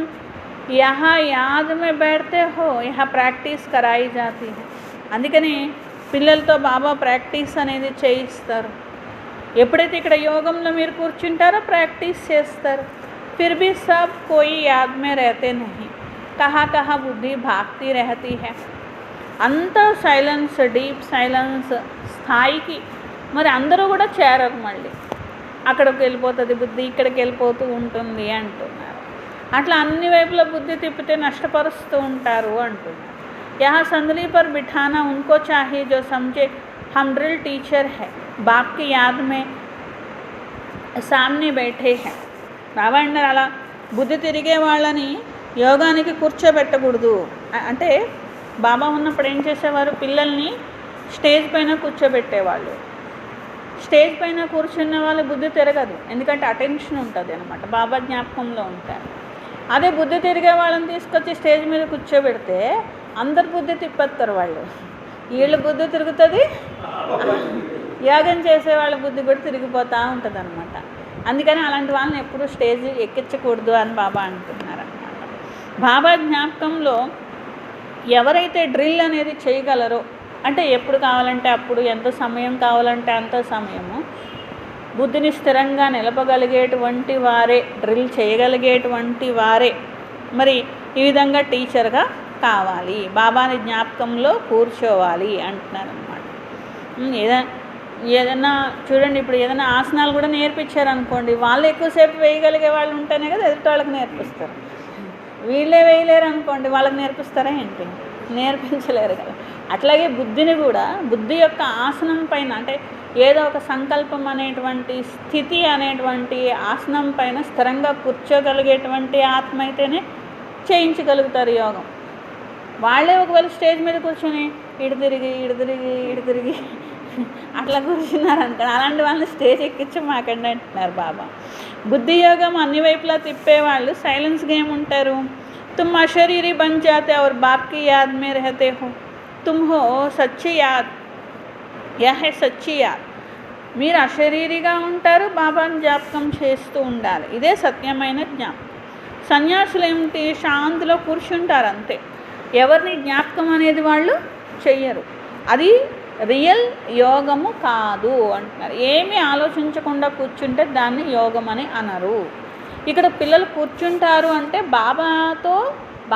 A: यहाँ याद में बैठते हो, यहाँ प्रैक्टिस कराई जाती है. అందుకని పిల్లలతో బాబా ప్రాక్టీస్ అనేది చేయిస్తారు. ఎప్పుడైతే ఇక్కడ యోగంలో మీరు కూర్చుంటారో ప్రాక్టీస్ చేస్తారు. फिर भी सब कोई याद में रहते नहीं. कहाँ कहाँ बुद्धि भागती रहती है. అంత సైలెన్స్, డీప్ సైలెన్స్ స్థాయికి మరి అందరూ కూడా చేరరు. మళ్ళీ అక్కడికి వెళ్ళిపోతుంది బుద్ధి, ఇక్కడికి వెళ్ళిపోతూ ఉంటుంది అంటున్నారు. అట్లా అన్ని వైపుల బుద్ధి తిప్పితే నష్టపరుస్తూ ఉంటారు అంటున్నారు. यहाँ संदली पर बिठाना उनको चाहिए जो समझे हम ड्रिल टीचर है, बाप की याद में सामने बैठे हैं. బాబా అన్నారు అలా బుద్ధి తిరిగే వాళ్ళని యోగానికి కూర్చోబెట్టకూడదు. అంటే బాబా ఉన్నప్పుడు ఏం చేసేవారు? పిల్లల్ని స్టేజ్ పైన కూర్చోబెట్టేవాళ్ళు. స్టేజ్ పైన కూర్చున్న వాళ్ళ బుద్ధి తిరగదు, ఎందుకంటే అటెన్షన్ ఉంటుంది అనమాట, బాబా జ్ఞాపకంలో ఉంటారు. అదే బుద్ధి తిరిగే వాళ్ళని తీసుకొచ్చి స్టేజ్ మీద కూర్చోబెడితే అందరు బుద్ధి తిప్పేస్తారు. వాళ్ళు వీళ్ళ బుద్ధి తిరుగుతుంది, యాగం చేసే వాళ్ళ బుద్ధి కూడా తిరిగిపోతూ ఉంటుంది అనమాట. అందుకని అలాంటి వాళ్ళని ఎప్పుడూ స్టేజ్ ఎక్కించకూడదు అని బాబా అంటున్నారన్నమాట. బాబా జ్ఞాపకంలో ఎవరైతే డ్రిల్ అనేది చేయగలరో, అంటే ఎప్పుడు కావాలంటే అప్పుడు, ఎంత సమయం కావాలంటే అంత సమయము బుద్ధిని స్థిరంగా నిలపగలిగేటువంటి వారే, డ్రిల్ చేయగలిగేటువంటి వారే మరి ఈ విధంగా టీచర్గా కావాలి, బాబాని జ్ఞాపకంలో కూర్చోవాలి అంటున్నారన్నమాట. ఏదైనా చూడండి, ఇప్పుడు ఏదైనా ఆసనాలు కూడా నేర్పించారనుకోండి, వాళ్ళు ఎక్కువసేపు వేయగలిగే వాళ్ళు ఉంటేనే కదా ఎదుటి వాళ్ళకి నేర్పిస్తారు. వీళ్ళే వేయలేరు అనుకోండి, వాళ్ళకి నేర్పిస్తారా ఏంటి? నేర్పించలేరు కదా. అట్లాగే బుద్ధిని కూడా, బుద్ధి యొక్క ఆసనం పైన, అంటే ఏదో ఒక సంకల్పం అనేటువంటి స్థితి అనేటువంటి ఆసనం పైన స్థిరంగా కూర్చోగలిగేటువంటి ఆత్మ అయితేనే చేయించగలుగుతారు యోగం. వాళ్ళే ఒకవేళ స్టేజ్ మీద కూర్చొని ఇటు తిరిగి అట్లా కూర్చున్నారనుకో, అలాంటి వాళ్ళని స్టేజ్ ఎక్కించి మాకండి అంటున్నారు బాబా. బుద్ధి యోగం అన్ని వైపులా తిప్పేవాళ్ళు సైలెన్స్గా ఏముంటారు? तुम अशरीरी बन जाते और बाप की याद में रहते हो, तुम हो सच्ची याद. यह है सच्ची याद. మీరు అశరీరిగా ఉంటారు, బాబాని జ్ఞాపకం చేస్తూ ఉండాలి. ఇదే సత్యమైన జ్ఞాపకం. సన్యాసులు ఏమిటి? శాంతిలో కూర్చుంటారు అంతే, ఎవరిని జ్ఞాపకం అనేది వాళ్ళు చెయ్యరు. అది రియల్ యోగము కాదు అంటున్నారు. ఏమీ ఆలోచించకుండా కూర్చుంటే దాన్ని యోగం అని అనరు. ఇక్కడ పిల్లలు కూర్చుంటారు అంటే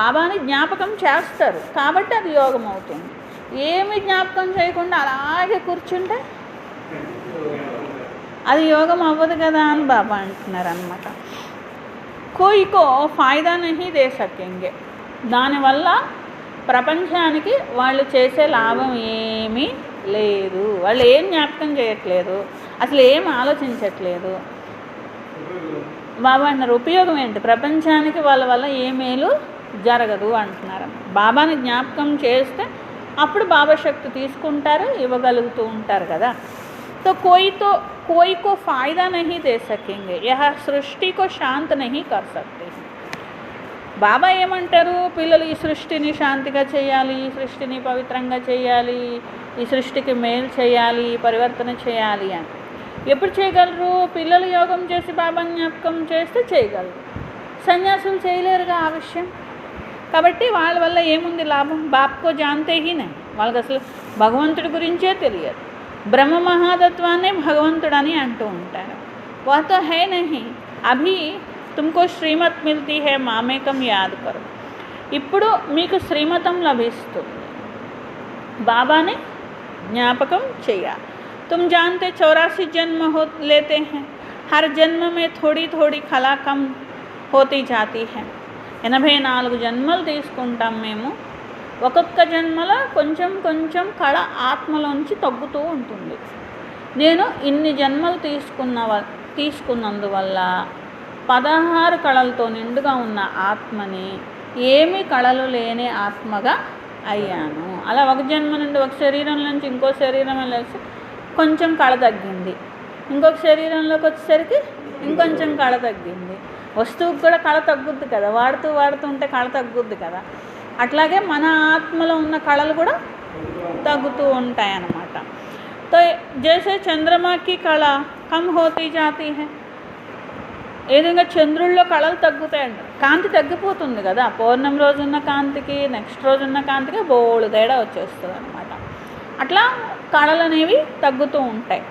A: బాబాని జ్ఞాపకం చేస్తారు కాబట్టి అది యోగం అవుతుంది. ఏమి జ్ఞాపకం చేయకుండా అలాగే కూర్చుంటే అది యోగం అవ్వదు కదా అని బాబా అంటున్నారు అన్నమాట. కోయికో ఫాయిదా నహీ దే సకేంగే. దానివల్ల ప్రపంచానికి వాళ్ళు చేసే లాభం ఏమీ లేదు. వాళ్ళు ఏం జ్ఞాపకం చేయట్లేదు, అసలు ఏం ఆలోచించట్లేదు. బాబా అన్నారు ఉపయోగం ఏంటి? ప్రపంచానికి వాళ్ళ వల్ల ఏ మేలు జరగదు అంటున్నారు. బాబాని జ్ఞాపకం చేస్తే అప్పుడు బాబా శక్తి తీసుకుంటారు, ఇవ్వగలుగుతూ ఉంటారు కదా. तो कोई को फ़ायदा नहीं दे सकेंगे, यह सृष्टि को शांत नहीं कर सकते. బాబా ఏమంటారు, పిల్లలు ఈ సృష్టిని శాంతిగా చేయాలి, ఈ సృష్టిని పవిత్రంగా చేయాలి, ఈ సృష్టికి మేలు చేయాలి, పరివర్తన చేయాలి అని. ఎప్పుడు చేయగలరు? పిల్లలు యోగం చేసి బాబా జ్ఞాపకం చేస్తే చేయగలరు. సన్యాసులు చేయలేరుగా ఆ విషయం. కాబట్టి వాళ్ళ వల్ల ఏముంది లాభం? బాప్కో జాంతే హీ నహీ, వాళ్ళకి అసలు భగవంతుడి గురించే తెలియదు. బ్రహ్మ మహాతత్వాన్నే భగవంతుడని అంటూ ఉంటారు. వాతో హై నహీ. అభి తుమ్కో శ్రీమత్ మిల్తీ హై, మామేకం యాద్ కరో. ఇప్పుడు మీకు శ్రీమతం లభిస్తుంది, బాబాని జ్ఞాపకం చేయాలి. तुम जानते 84 जन्म लेते हैं, हर जन्म में थोड़ी थोड़ी कला कम होती जाती है. 84 జన్మలు తీసుకుంటాం మేము. ఒక్కొక్క జన్మలో కొంచెం కొంచెం కళ ఆత్మలోంచి తగ్గుతూ ఉంటుంది. నేను ఇన్ని జన్మలు తీసుకున్నందువల్ల 16 కళలతో నిండుగా ఉన్న ఆత్మని ఏమి కళలు లేని ఆత్మగా అయ్యాను. అలా ఒక జన్మ నుండి ఒక శరీరం నుంచి ఇంకో శరీరం వెళ్ళేసి కొంచెం కళ తగ్గింది, ఇంకొక శరీరంలోకి వచ్చేసరికి ఇంకొంచెం కళ తగ్గింది. వస్తువుకి కూడా కళ తగ్గుద్ది కదా, వాడుతూ ఉంటే కళ తగ్గుద్ది కదా. అట్లాగే మన ఆత్మలో ఉన్న కళలు కూడా తగ్గుతూ ఉంటాయి అన్నమాట. తో జైసే చంద్రమాకి కళ కమ్ హోతీ జాతీ హై, ఏ విధంగా చంద్రుల్లో కళలు తగ్గుతాయంట. కాంతి తగ్గిపోతుంది కదా, పౌర్ణమి రోజున్న కాంతికి నెక్స్ట్ రోజున్న కాంతికి బోళ్ళు తేడా వచ్చేస్తుంది అనమాట. అట్లా కళలు అనేవి తగ్గుతూ ఉంటాయి.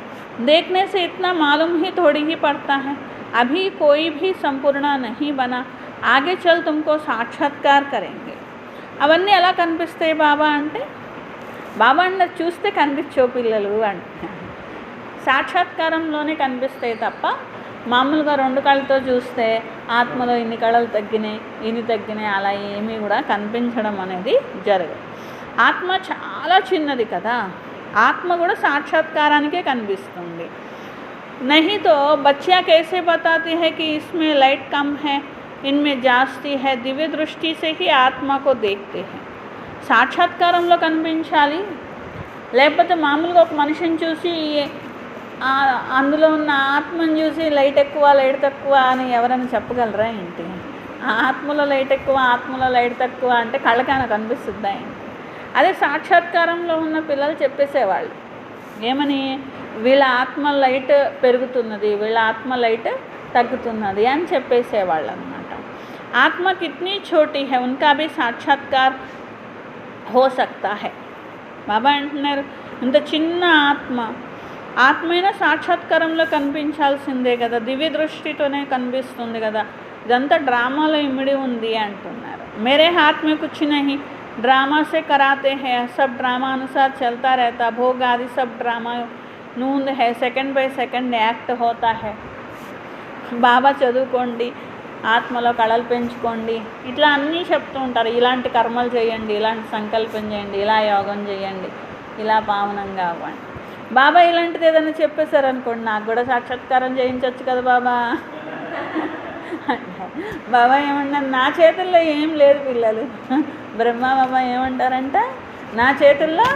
A: देखने से इतना मालूम ही थोड़ी ही पड़ता है, अभी कोई भी संपूर्ण नहीं बना, आगे चल तुमको साक्षात्कार करेंगे. అవన్నీ ఎలా కనిపిస్తాయి బాబా అంటే, బాబా అన్నది చూస్తే కనిపించో పిల్లలు అంటే సాక్షాత్కారంలోనే కనిపిస్తాయి తప్ప మామూలుగా 2 కళ్ళతో చూస్తే ఆత్మలో ఇన్ని కళలు తగ్గినాయి, ఇన్ని తగ్గినాయి అలా ఏమీ కూడా కనిపించడం అనేది జరగదు. ఆత్మ చాలా చిన్నది కదా, ఆత్మ కూడా సాక్షాత్కారానికే కనిపిస్తుంది. नहीं तो बच्चियाँ कैसे बताती है कि इसमें लाइट कम है, इनमें जास्ती है. दिव्य दृष्टि से ही आत्मा को देखते हैं. సాక్షాత్కారంలో కనిపించాలి, లేకపోతే మామూలుగా ఒక మనిషిని చూసి అందులో ఉన్న ఆత్మను చూసి లైట్ ఎక్కువ లైట్ తక్కువ అని ఎవరైనా చెప్పగలరా ఏంటి? ఆత్మలో లైట్ ఎక్కువ ఆత్మలో లైట్ తక్కువ అంటే కళ్ళకైనా కనిపిస్తుందా ఏంటి? అదే సాక్షాత్కారంలో ఉన్న పిల్లలు చెప్పేసేవాళ్ళు ఏమని, వీళ్ళ ఆత్మ లైట్ పెరుగుతున్నది, వీళ్ళ ఆత్మ లైట్ తగ్గుతున్నది అని చెప్పేసేవాళ్ళు అన్నమాట. ఆత్మ కిట్నీ ఛోటీ హై, ఉన్కా భీ సాక్షాత్కార్ హో సక్తా హై. బాబా అంటున్నారు, ఇంత చిన్న ఆత్మైనా సాక్షాత్కారంలో కనిపించాల్సిందే కదా, దివ్య దృష్టితోనే కనిపిస్తుంది కదా, ఇదంతా డ్రామాలో ఇమిడి ఉంది అంటున్నారు. మేరే హాత్ మే కుచ్ నహీ, ड्रामा से कराते हैं, सब ड्रामा अनुसार चलता रहता, भोग आदि सब ड्रामा नूंद है, सेकंड बाय सेकंड యాక్ట్ होता है. బాబా చదువుకోండి, ఆత్మలో కళలు పెంచుకోండి, ఇట్లా అన్నీ చెప్తూ ఉంటారు. ఇలాంటి కర్మలు చేయండి, ఇలాంటి సంకల్పం చేయండి, ఇలా యోగం చేయండి, ఇలా పావనంగా అవ్వండి. బాబా ఇలాంటిది ఏదైనా చెప్పేశారనుకోండి, నాకు కూడా సాక్షాత్కారం చేయించవచ్చు కదా బాబా. బాబా ఏమన్నారు, నా చేతుల్లో ఏం లేదు పిల్లలు. బ్రహ్మ బాబా ఏమంటారంటే, నా చేతుల్లో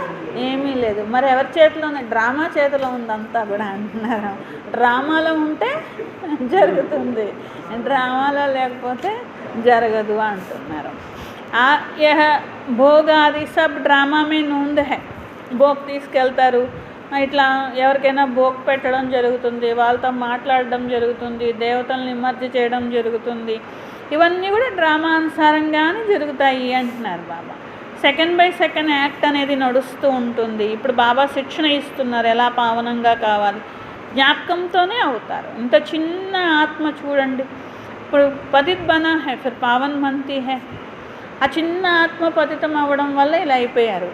A: ఏమీ లేదు. మరి ఎవరి చేతిలో ఉంది? డ్రామా చేతిలో ఉందంతా కూడా అంటున్నారు. డ్రామాలో ఉంటే జరుగుతుంది, డ్రామాలో లేకపోతే జరగదు అంటున్నారు. యహ భోగాది సబ్ డ్రామా మే నూంద్ హై. భోగ్ తీసుకెళ్తారు, ఇట్లా ఎవరికైనా భోగ్ పెట్టడం జరుగుతుంది, వాళ్ళతో మాట్లాడడం జరుగుతుంది, దేవతలను నిమజ్జన చేయడం జరుగుతుంది. ఇవన్నీ కూడా డ్రామా అనుసారంగానే జరుగుతాయి అంటున్నారు బాబా. సెకండ్ బై సెకండ్ యాక్ట్ అనేది నడుస్తూ ఉంటుంది. ఇప్పుడు బాబా శిక్షణ ఇస్తున్నారు, ఎలా పావనంగా కావాలి, జ్ఞాపకంతోనే అవుతారు. ఇంత చిన్న ఆత్మ చూడండి, ఇప్పుడు పతిత్ బనా హై ఫిర్ పావన్ బంతీ హై. ఆ చిన్న ఆత్మ పతితం అవ్వడం వల్ల ఇలా అయిపోయారు.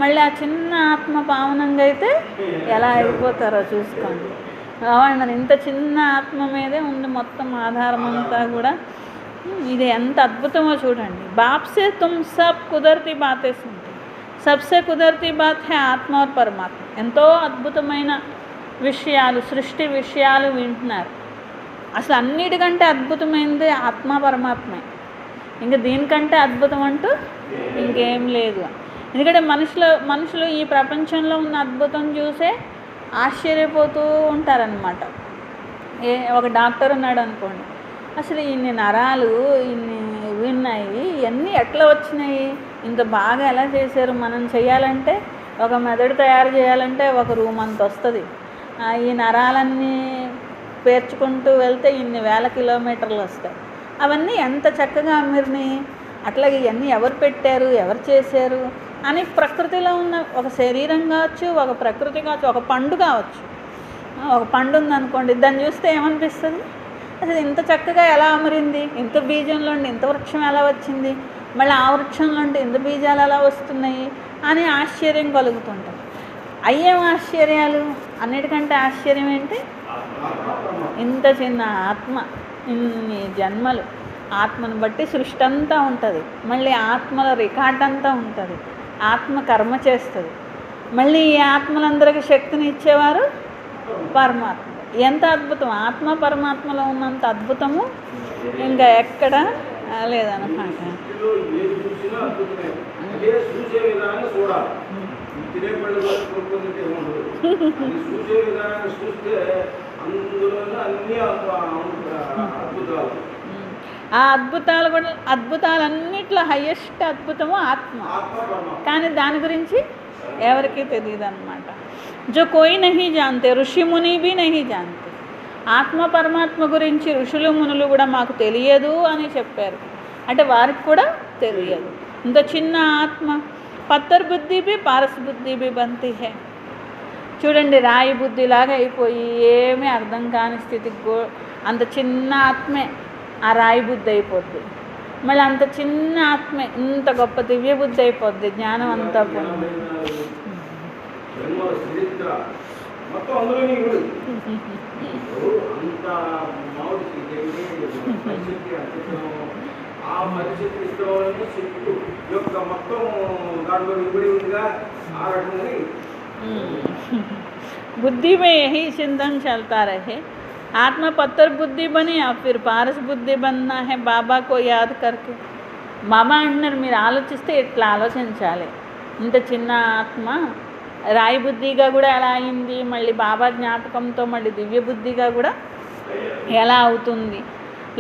A: మళ్ళీ ఆ చిన్న ఆత్మ పావనంగా అయితే ఎలా అయిపోతారో చూసుకోండి. కావాలి, ఇంత చిన్న ఆత్మ మీదే ఉంది మొత్తం ఆధారం అంతా కూడా. ఇది ఎంత అద్భుతమో చూడండి. బాప్ సే తుమ్ సబ్ కుదరతి బాతే సున్తే, సబ్సే కుదరతి బాత్ హై ఆత్మ और పరమాత్మ. ఎంతో అద్భుతమైన విషయాలు, సృష్టి విషయాలు వింటున్నారు. అసలు అన్నిటికంటే అద్భుతమైనది ఆత్మ పరమాత్మే. ఇంకా దీనికంటే అద్భుతం అంటూ ఇంకేం లేదు. ఎందుకంటే మనుషులు ఈ ప్రపంచంలో ఉన్న అద్భుతం చూసే ఆశ్చర్యపోతూ ఉంటారనమాట. ఒక డాక్టర్ ఉన్నాడు అనుకోండి, అసలు ఇన్ని నరాలు ఇన్ని ఇవి ఉన్నాయి, ఇవన్నీ ఎట్లా వచ్చినాయి, ఇంత బాగా ఎలా చేశారు? మనం చేయాలంటే ఒక మెదడు తయారు చేయాలంటే ఒక రూమ్ అంత వస్తుంది. ఈ నరాలన్నీ పేర్చుకుంటూ వెళ్తే ఇన్ని వేల కిలోమీటర్లు వస్తాయి. అవన్నీ ఎంత చక్కగా అమ్మిరినాయి. అట్లాగే ఇవన్నీ ఎవరు పెట్టారు, ఎవరు చేశారు అని ప్రకృతిలో ఉన్న ఒక శరీరం కావచ్చు, ఒక ప్రకృతి కావచ్చు, ఒక పండు కావచ్చు. ఒక పండు ఉందనుకోండి, దాన్ని చూస్తే ఏమనిపిస్తుంది? అసలు ఇంత చక్కగా ఎలా అమరింది, ఇంత బీజంలో ఇంత వృక్షం ఎలా వచ్చింది, మళ్ళీ ఆ వృక్షంలో ఇంత బీజాలు ఎలా వస్తున్నాయి అని ఆశ్చర్యం కలుగుతుంటుంది. అయ్యేం ఆశ్చర్యాలు? అన్నిటికంటే ఆశ్చర్యం ఏంటి? ఇంత చిన్న ఆత్మ, ఇన్ని జన్మలు, ఆత్మను బట్టి సృష్టి అంతా ఉంటుంది. మళ్ళీ ఆత్మల రికార్డ్ అంతా ఉంటుంది. ఆత్మ కర్మ చేస్తుంది. మళ్ళీ ఈ ఆత్మలందరికీ శక్తిని ఇచ్చేవారు పరమాత్మ. ఎంత అద్భుతం! ఆత్మ పరమాత్మలో ఉన్నంత అద్భుతము ఇంకా ఎక్కడ లేదన్నమాట. ఆ అద్భుతాలు కూడా, అద్భుతాలన్నిట్లో హయ్యెస్ట్ అద్భుతము ఆత్మ. కానీ దాని గురించి ఎవరికీ తెలియదు అన్నమాట. జో కోయి నహీ జాంతే, ఋషి ముని బి నహీ జాంతే. ఆత్మ పరమాత్మ గురించి ఋషులు మునులు కూడా మాకు తెలియదు అని చెప్పారు. అంటే వారికి కూడా తెలియదు. ఇంత చిన్న ఆత్మ, పత్తర్ బుద్ధి బి పారస్ బుద్ధి బి బంతి హే. చూడండి, రాయి బుద్ధిలాగా అయిపోయి ఏమీ అర్థం కాని స్థితికి అంత చిన్న ఆత్మే ఆ రాయి బుద్ధి అయిపోద్ది. మళ్ళీ అంత చిన్న ఆత్మే ఇంత గొప్ప దివ్య బుద్ధి అయిపోద్ది, జ్ఞానం అంతా పోయింది. बुद्धि में यही चिंतन चलता रहे, आत्मा पत्थर बुद्धि बनी या फिर पारस बुद्धि बनना है बाबा को याद करके. బాబా అంటున్నారు, మీరు ఆలోచిస్తే ఇట్లా ఆలోచించాలి. ఇంత చిన్న ఆత్మ రాయి బుద్ధిగా కూడా ఎలా అయింది, మళ్ళీ బాబా జ్ఞాపకంతో మళ్ళీ దివ్య బుద్ధిగా కూడా ఎలా అవుతుంది.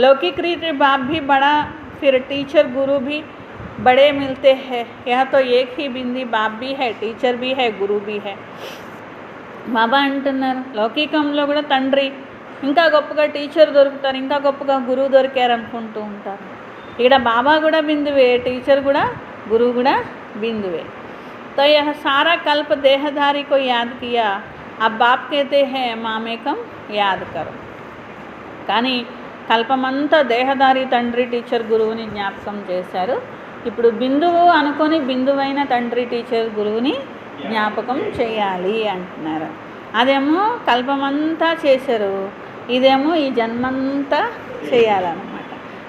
A: లౌకిक रीति बाप भी बड़ा, फिर टीचर गुरु भी बड़े मिलते हैं. यह तो एक ही बिंदी बाप भी है, टीचर भी है, गुरु भी है. బాబా అంటున్నారు, లౌకికంలో కూడా తండ్రి ఇంకా గొప్పగా టీచర్ దొరుకుతారు, ఇంకా గొప్పగా గురువు దొరికారు అనుకుంటూ ఉంటారు. ఇక్కడ బాబా కూడా బిందువే, టీచర్ కూడా, గురువు కూడా బిందువే. तो यह सारा कल्प देहधारी को याद किया, अब बाप कहते हैं मामेकम याद करो. కానీ కల్పమంతా దేహధారి తండ్రి టీచర్ గురువుని జ్ఞాపకం చేశారు. ఇప్పుడు బిందువు అనుకొని బిందువైన తండ్రి టీచర్ గురువుని జ్ఞాపకం చేయాలి అంటున్నారు. అదేమో కల్పమంతా చేశారు, ఇదేమో ఈ జన్మంతా చేయాలన్నమాట.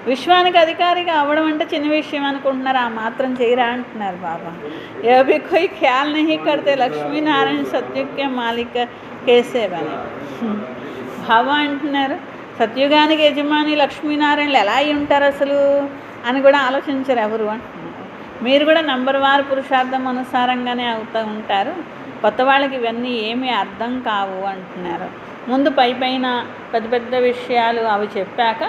A: విశ్వానికి అధికారిగా అవ్వడం అంటే చిన్న విషయం అనుకుంటున్నారు, ఆ మాత్రం చేయరా అంటున్నారు బాబా. ఏ భీ కోయి ఖ్యాల్ నహీ కర్తే లక్ష్మీనారాయణ సత్యుగ్కే మాలిక కేసే బనే. బాబా అంటున్నారు, సత్యుగానికి యజమాని లక్ష్మీనారాయణలు ఎలా అయి ఉంటారు అసలు అని కూడా ఆలోచించరు ఎవరు అంటున్నారు. మీరు కూడా నంబర్ వారు పురుషార్థం అనుసారంగానే అవుతూ ఉంటారు, కొత్త వాళ్ళకి ఇవన్నీ ఏమీ అర్థం కావు అంటున్నారు. ముందు పైన పెద్ద పెద్ద విషయాలు అవి చెప్పాక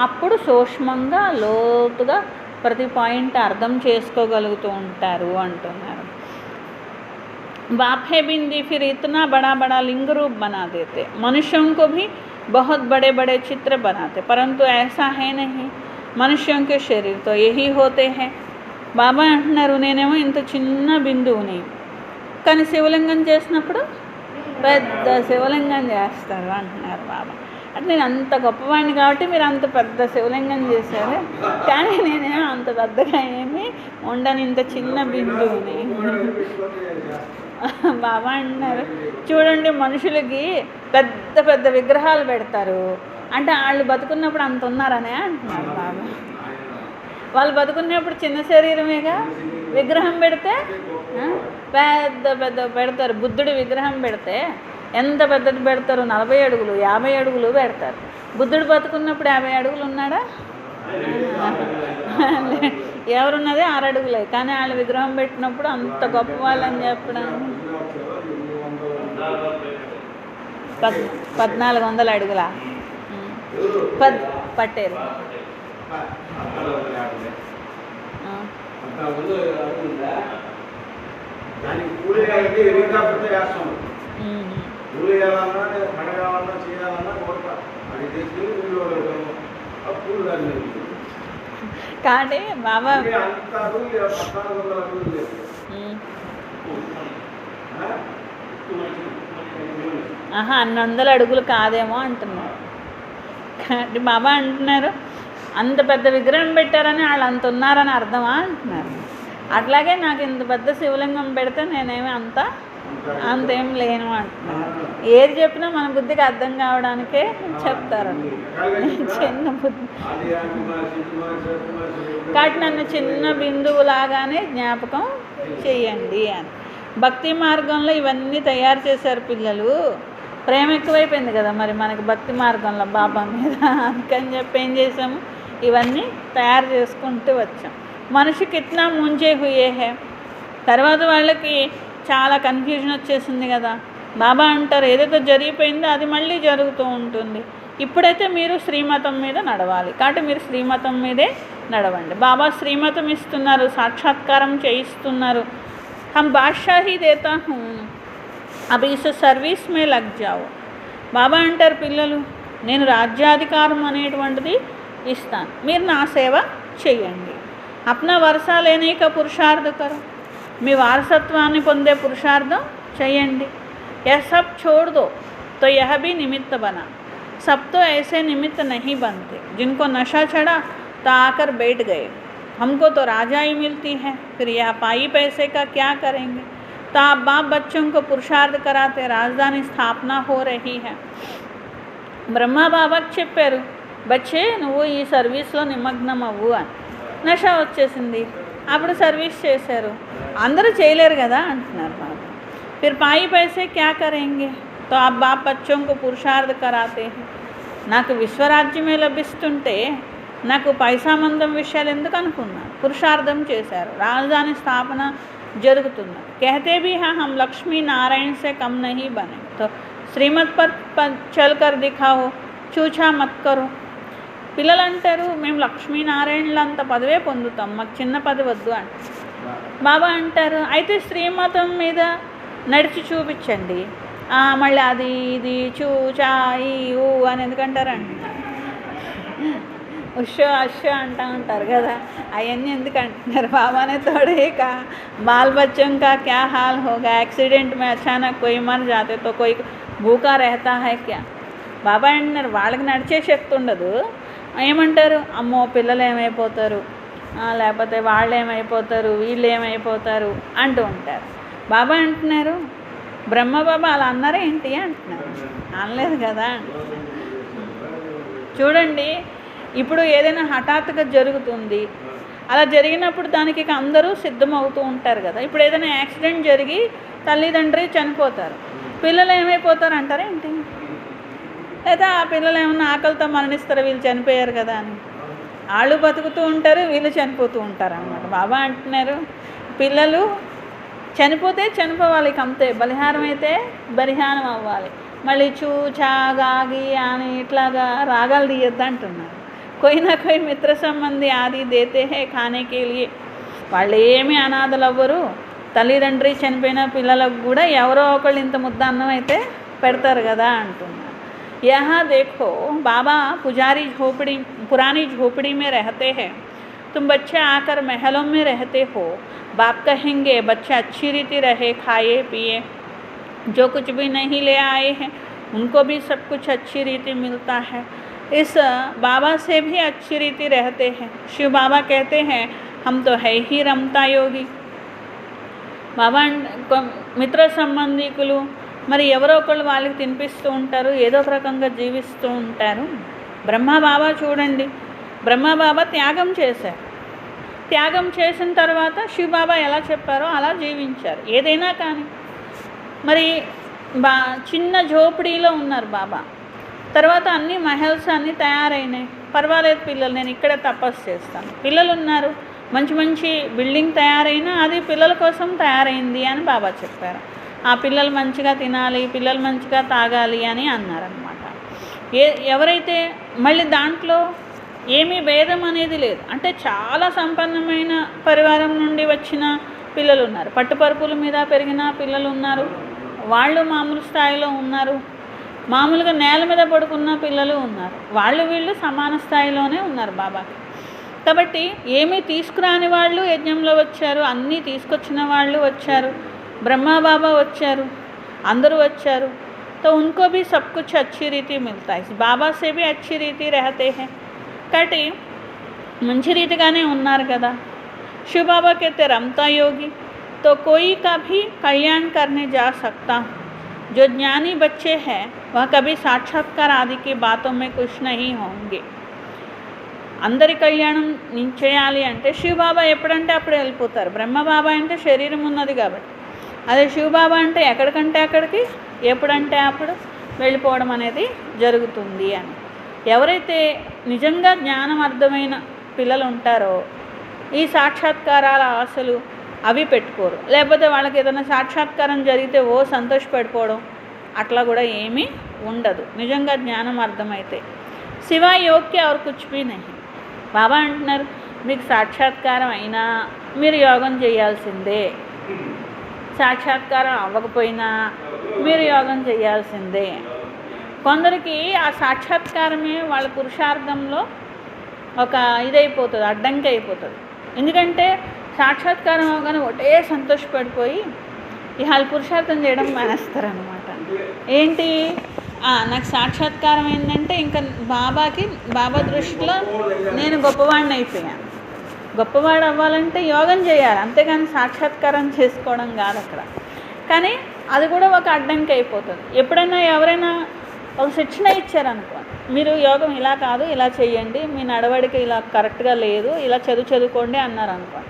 A: అప్పుడు సూక్ష్మంగా లోతుగా ప్రతి పాయింట్ అర్థం చేసుకోగలుగుతూ ఉంటారు అంటున్నారు. बाप है बिंदी फिर इतना बड़ा बड़ा लिंग रूप बना देते, मनुष्यों को भी बहुत बड़े बड़े चित्र बनाते, परंतु ऐसा है नहीं. मनुष्यों के शरीर तो यही होते हैं. బాబా అంటున్నారు, నేనేమో ఇంత చిన్న బిందువుని, కానీ శివలింగం చేసినప్పుడు పెద్ద శివలింగం చేస్తారు అంటున్నారు బాబా. అంటే నేను అంత గొప్పవాడిని కాబట్టి మీరు అంత పెద్ద శివలింగం చేశారు, కానీ నేనేమో అంత పెద్దగా ఏమి ఉండని ఇంత చిన్న బిందువుని. బాబా అంటున్నారు, చూడండి మనుషులకి పెద్ద పెద్ద విగ్రహాలు పెడతారు, అంటే వాళ్ళు బతుకున్నప్పుడు అంత ఉన్నారనే అంటున్నారు బాబా. వాళ్ళు బతుకున్నప్పుడు చిన్న శరీరమేగా, విగ్రహం పెడితే పెద్ద పెద్ద పెడతారు. బుద్ధుడి విగ్రహం పెడితే ఎంత పెద్దది పెడతారు, 40 అడుగులు 50 అడుగులు పెడతారు. బుద్ధుడు బతుకున్నప్పుడు 50 అడుగులు ఉన్నాడా? ఎవరున్నదే 6 అడుగులే, కానీ వాళ్ళు విగ్రహం పెట్టినప్పుడు అంత గొప్ప వాళ్ళని చెప్పడానికి 1400 అడుగులా, పటేల్. కానీ బాబా అన్ని వందల అడుగులు కాదేమో అంటున్నారు. కానీ బాబా అంటున్నారు అంత పెద్ద విగ్రహం పెట్టారని వాళ్ళు అంత ఉన్నారని అర్థమా అంటున్నారు. అట్లాగే నాకు ఇంత పెద్ద శివలింగం పెడితే నేనేమి అంతేం లేను అంటున్నారు. ఏది చెప్పినా మన బుద్ధికి అర్థం కావడానికే చెప్తారు. చిన్న బుద్ధి కాబట్టి నన్ను చిన్న బిందువులాగానే జ్ఞాపకం చేయండి అని. భక్తి మార్గంలో ఇవన్నీ తయారు చేశారు పిల్లలు. ప్రేమ ఎక్కువైపోయింది కదా మరి మనకి భక్తి మార్గంలో బాబా మీద. అందుకని చెప్పి ఏం చేసాము, ఇవన్నీ తయారు చేసుకుంటూ వచ్చాం. మనిషి కిట్నా ముంజే హుయే హే. తర్వాత వాళ్ళకి చాలా కన్ఫ్యూజన్ వచ్చేసింది కదా. బాబా అంటారు ఏదైతే జరిగిపోయిందో అది మళ్ళీ జరుగుతూ ఉంటుంది. ఇప్పుడైతే మీరు శ్రీమతం మీద నడవాలి కాబట్టి మీరు శ్రీమతం మీదే నడవండి. బాబా శ్రీమతం ఇస్తున్నారు, సాక్షాత్కారం చేయిస్తున్నారు. హమ్ బాద్షాహీ దేతా హూ అబ్ ఇస్ సర్వీస్ మే లగ్ జాओ. బాబా అంటారు పిల్లలు నేను రాజ్యాధికారం అనేటువంటిది ఇస్తాను, మీరు నా సేవ చేయండి. అప్నా వరసా లేనే కా పురుషార్థ కరో. మీ వారసత్వాన్ని పొందే పురుషార్థం చేయండి. यह सब छोड़ दो तो यह भी निमित्त बना. सब तो ऐसे निमित्त नहीं बनते जिनको नशा चढ़ा तो आकर बैठ गए. हमको तो राजाई मिलती है, फिर यह पाई पैसे का क्या करेंगे. तो आप बाप बच्चों को पुरुषार्थ कराते राजधानी स्थापना हो रही है. బ్రహ్మ బాబాకి చెప్పారు బచ్చే నువ్వు ఈ సర్వీస్లో నిమగ్నం అవ్వు అని. నష వచ్చేసింది, అప్పుడు సర్వీస్ చేశారు. అందరూ చేయలేరు కదా అంటున్నారు బాబా. फिर पाई पैसे क्या करेंगे तो आप बाप बच्चों को पुरुषार्थ कराते हैं. నాకు విశ్వరాజ్యమే లభిస్తుంటే నాకు పైసా మందం విషయాలు ఎందుకు అనుకున్నాను. పురుషార్థం చేశారు, రాజధాని స్థాపన జరుగుతున్నది. कहते भी हैं हम लक्ष्मी नारायण से कम नहीं बने तो श्रीमत पर चल कर दिखाओ, చూచా మత్ కరో. పిల్లలు అంటారు మేము లక్ష్మీనారాయణలు అంత పదవే పొందుతాం, మాకు చిన్న పదవి వద్దు అంట. బాబా అంటారు అయితే శ్రీమతం మీద నడిచి చూపించండి. మళ్ళీ అది ఇది చూచా ఈ ఊ అని ఎందుకంటారండి, ఉషో అషో అంటూ ఉంటారు కదా, అవన్నీ ఎందుకు అంటున్నారు. బాబానే తోడేక బాల్ బచ్చోं का क्या हाल होगा, एक्सीडेंट में अचानक कोई मर जाते तो कोई भूखा रहता है क्या. బాబా అంటున్నారు వాళ్ళకి నడిచే శక్తి ఉండదు, ఏమంటారు అమ్మో పిల్లలు ఏమైపోతారు, లేకపోతే వాళ్ళు ఏమైపోతారు వీళ్ళు ఏమైపోతారు అంటూ ఉంటారు. బాబా అంటున్నారు బ్రహ్మబాబా అలా అన్నారా ఏంటి అంటున్నారు. అనలేదు కదా. చూడండి ఇప్పుడు ఏదైనా హఠాత్తుగా జరుగుతుంది, అలా జరిగినప్పుడు దానికి అందరూ సిద్ధమవుతూ ఉంటారు కదా. ఇప్పుడు ఏదైనా యాక్సిడెంట్ జరిగి తల్లిదండ్రి చనిపోతారు, పిల్లలు ఏమైపోతారు అంటారా ఏంటి, లేదా ఆ పిల్లలు ఏమన్నా ఆకలితో మరణిస్తారు వీళ్ళు చనిపోయారు కదా అని. వాళ్ళు బతుకుతూ ఉంటారు, వీళ్ళు చనిపోతూ ఉంటారు అన్నమాట. బాబా అంటున్నారు పిల్లలు చనిపోతే చనిపోవాలి, అంతే. బలిహారం అయితే బలిహారం అవ్వాలి. మళ్ళీ చూచాగాగి అని ఇట్లాగా రాగాలు తీయొద్దు అంటున్నారు. कोई ना कोई మిత్ర సంబంధి ఆది దేతే హే ఖానే కే లియే. వాళ్ళు ఏమీ అనాథలు అవ్వరు. తల్లిదండ్రి చనిపోయిన పిల్లలకు కూడా ఎవరో ఒకళ్ళు ఇంత ముద్ద అన్నం అయితే పెడతారు కదా అంటున్నారు. यहाँ देखो बाबा पुजारी झोपड़ी पुरानी झोपड़ी में रहते हैं, तुम बच्चे आकर महलों में रहते हो. बाप कहेंगे बच्चे अच्छी रीति रहे, खाए पिए, जो कुछ भी नहीं ले आए हैं उनको भी सब कुछ अच्छी रीति मिलता है. इस बाबा से भी अच्छी रीति रहते हैं. शिव बाबा कहते हैं हम तो है ही रमता योगी. బాబా మిత్ర సంబంధికులు మరి ఎవరో ఒకళ్ళు వాళ్ళకి తినిపిస్తూ ఉంటారు, ఏదో ఒక రకంగా జీవిస్తూ ఉంటారు. బ్రహ్మబాబా చూడండి, బ్రహ్మబాబా త్యాగం చేశారు. త్యాగం చేసిన తర్వాత శివబాబా ఎలా చెప్పారో అలా జీవించారు. ఏదైనా కానీ మరి చిన్న జోపిడీలో ఉన్నారు బాబా. తర్వాత అన్ని మహల్స్ అన్నీ తయారైనాయి. పర్వాలేదు పిల్లలు, నేను ఇక్కడే తపస్సు చేస్తాను. పిల్లలు ఉన్నారు, మంచి మంచి బిల్డింగ్ తయారైనా అది పిల్లల కోసం తయారైంది అని బాబా చెప్పారు. ఆ పిల్లలు మంచిగా తినాలి, పిల్లలు మంచిగా తాగాలి అని అన్నారనమాట. ఎవరైతే మళ్ళీ దాంట్లో ఏమీ భేదం అనేది లేదు. అంటే చాలా సంపన్నమైన పరివారం నుండి వచ్చిన పిల్లలు ఉన్నారు, పట్టుపరుపుల మీద పెరిగిన పిల్లలు ఉన్నారు, వాళ్ళు మామూలు స్థాయిలో ఉన్నారు, మామూలుగా నేల మీద పడుకున్న పిల్లలు ఉన్నారు, వాళ్ళు వీళ్ళు సమాన స్థాయిలోనే ఉన్నారు బాబాకి. కాబట్టి ఏమీ తీసుకురాని వాళ్ళు యజ్ఞంలో వచ్చారు, అన్నీ తీసుకొచ్చిన వాళ్ళు వచ్చారు, బ్రహ్మా బాబా వచ్చారు, అందరూ వచ్చారు. तो उनको भी सब कुछ अच्छी रीति मिलता है, बाबा से भी अच्छी रीति रहते हैं. కాబట్టి మంచి రీతిగానే ఉన్నారు కదా. शिव बाबा कहते रमता योगी तो कोई का भी कल्याण करने जा सकता हूँ. जो ज्ञानी बच्चे हैं वह कभी साक्षात्कार आदि की बातों में कुछ नहीं होंगे. అందరి కళ్యాణం చేయాలి అంటే శివబాబా ఎప్పుడంటే అప్పుడు వెళ్ళిపోతారు. బ్రహ్మబాబా అంటే శరీరం ఉన్నది కాబట్టి, అదే శివబాబా అంటే ఎక్కడికంటే అక్కడికి ఎప్పుడంటే అప్పుడు వెళ్ళిపోవడం అనేది జరుగుతుంది అని. ఎవరైతే నిజంగా జ్ఞానం అర్థమైన పిల్లలు ఉంటారో ఈ సాక్షాత్కారాల ఆశలు అవి పెట్టుకోరు. లేకపోతే వాళ్ళకి ఏదైనా సాక్షాత్కారం జరిగితే సంతోషపడిపోవడం అట్లా కూడా ఏమీ ఉండదు నిజంగా జ్ఞానం అర్థమైతే. శివా యోగ్య और कुछ भी नहीं. బాబా అంటున్నారు మీకు సాక్షాత్కారం అయినా మీరు యోగం చేయాల్సిందే, సాక్షాత్కారం అవ్వకపోయినా మీరు యోగం చేయాల్సిందే. కొందరికి ఆ సాక్షాత్కారమే వాళ్ళ పురుషార్థంలో ఒక ఇదైపోతుంది, అడ్డంకి అయిపోతుంది. ఎందుకంటే సాక్షాత్కారం అవగానే ఒకటే సంతోషపడిపోయి ఇవాళ పురుషార్థం చేయడం మానేస్తారనమాట. ఏంటి నాకు సాక్షాత్కారం ఏంటంటే ఇంకా బాబా దృష్టిలో నేను గొప్పవాడిని అయిపోయాను. గొప్పవాడు అవ్వాలంటే యోగం చేయాలి, అంతేగాని సాక్షాత్కారం చేసుకోవడం కాదు అక్కడ. కానీ అది కూడా ఒక అడ్డంకి అయిపోతుంది. ఎప్పుడైనా ఎవరైనా ఒక శిక్షణ ఇచ్చారనుకో, మీరు యోగం ఇలా కాదు ఇలా చేయండి, మీ నడవడిక ఇలా కరెక్ట్గా లేదు, ఇలా చదువుకోండి అన్నారు అనుకో,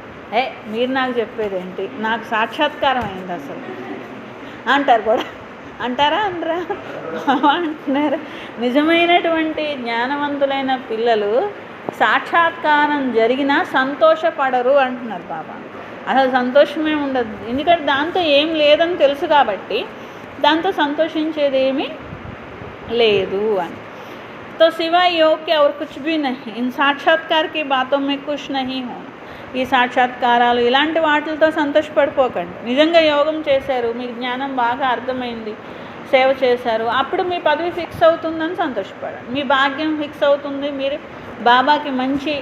A: మీరు నాకు చెప్పేది ఏంటి, నాకు సాక్షాత్కారం అయింది అసలు అంటారు కూడా. అంటారా అనరా? అంటున్నారు. నిజమైనటువంటి జ్ఞానవంతులైన పిల్లలు సాక్షాత్కారం జరిగినా సంతోషపడరు అంటున్నారు బాబా. అసలు సంతోషమే ఉండదు, ఎందుకంటే దాంతో ఏం లేదని తెలుసు కాబట్టి దాంతో సంతోషించేది ఏమీ లేదు అని. तो सिवाय योग के और कुछ भी नहीं, इन साक्षात्कार की बातों में कुछ नहीं हो. ఈ సాక్షాత్కారాలు ఇలాంటి వాటితో సంతోషపడిపోకండి. నిజంగా యోగం చేశారు, మీకు జ్ఞానం బాగా అర్థమైంది, సేవ చేశారు, అప్పుడు మీ పదవి ఫిక్స్ అవుతుందని సంతోషపడండి, మీ భాగ్యం ఫిక్స్ అవుతుంది, మీరు బాబాకి మంచి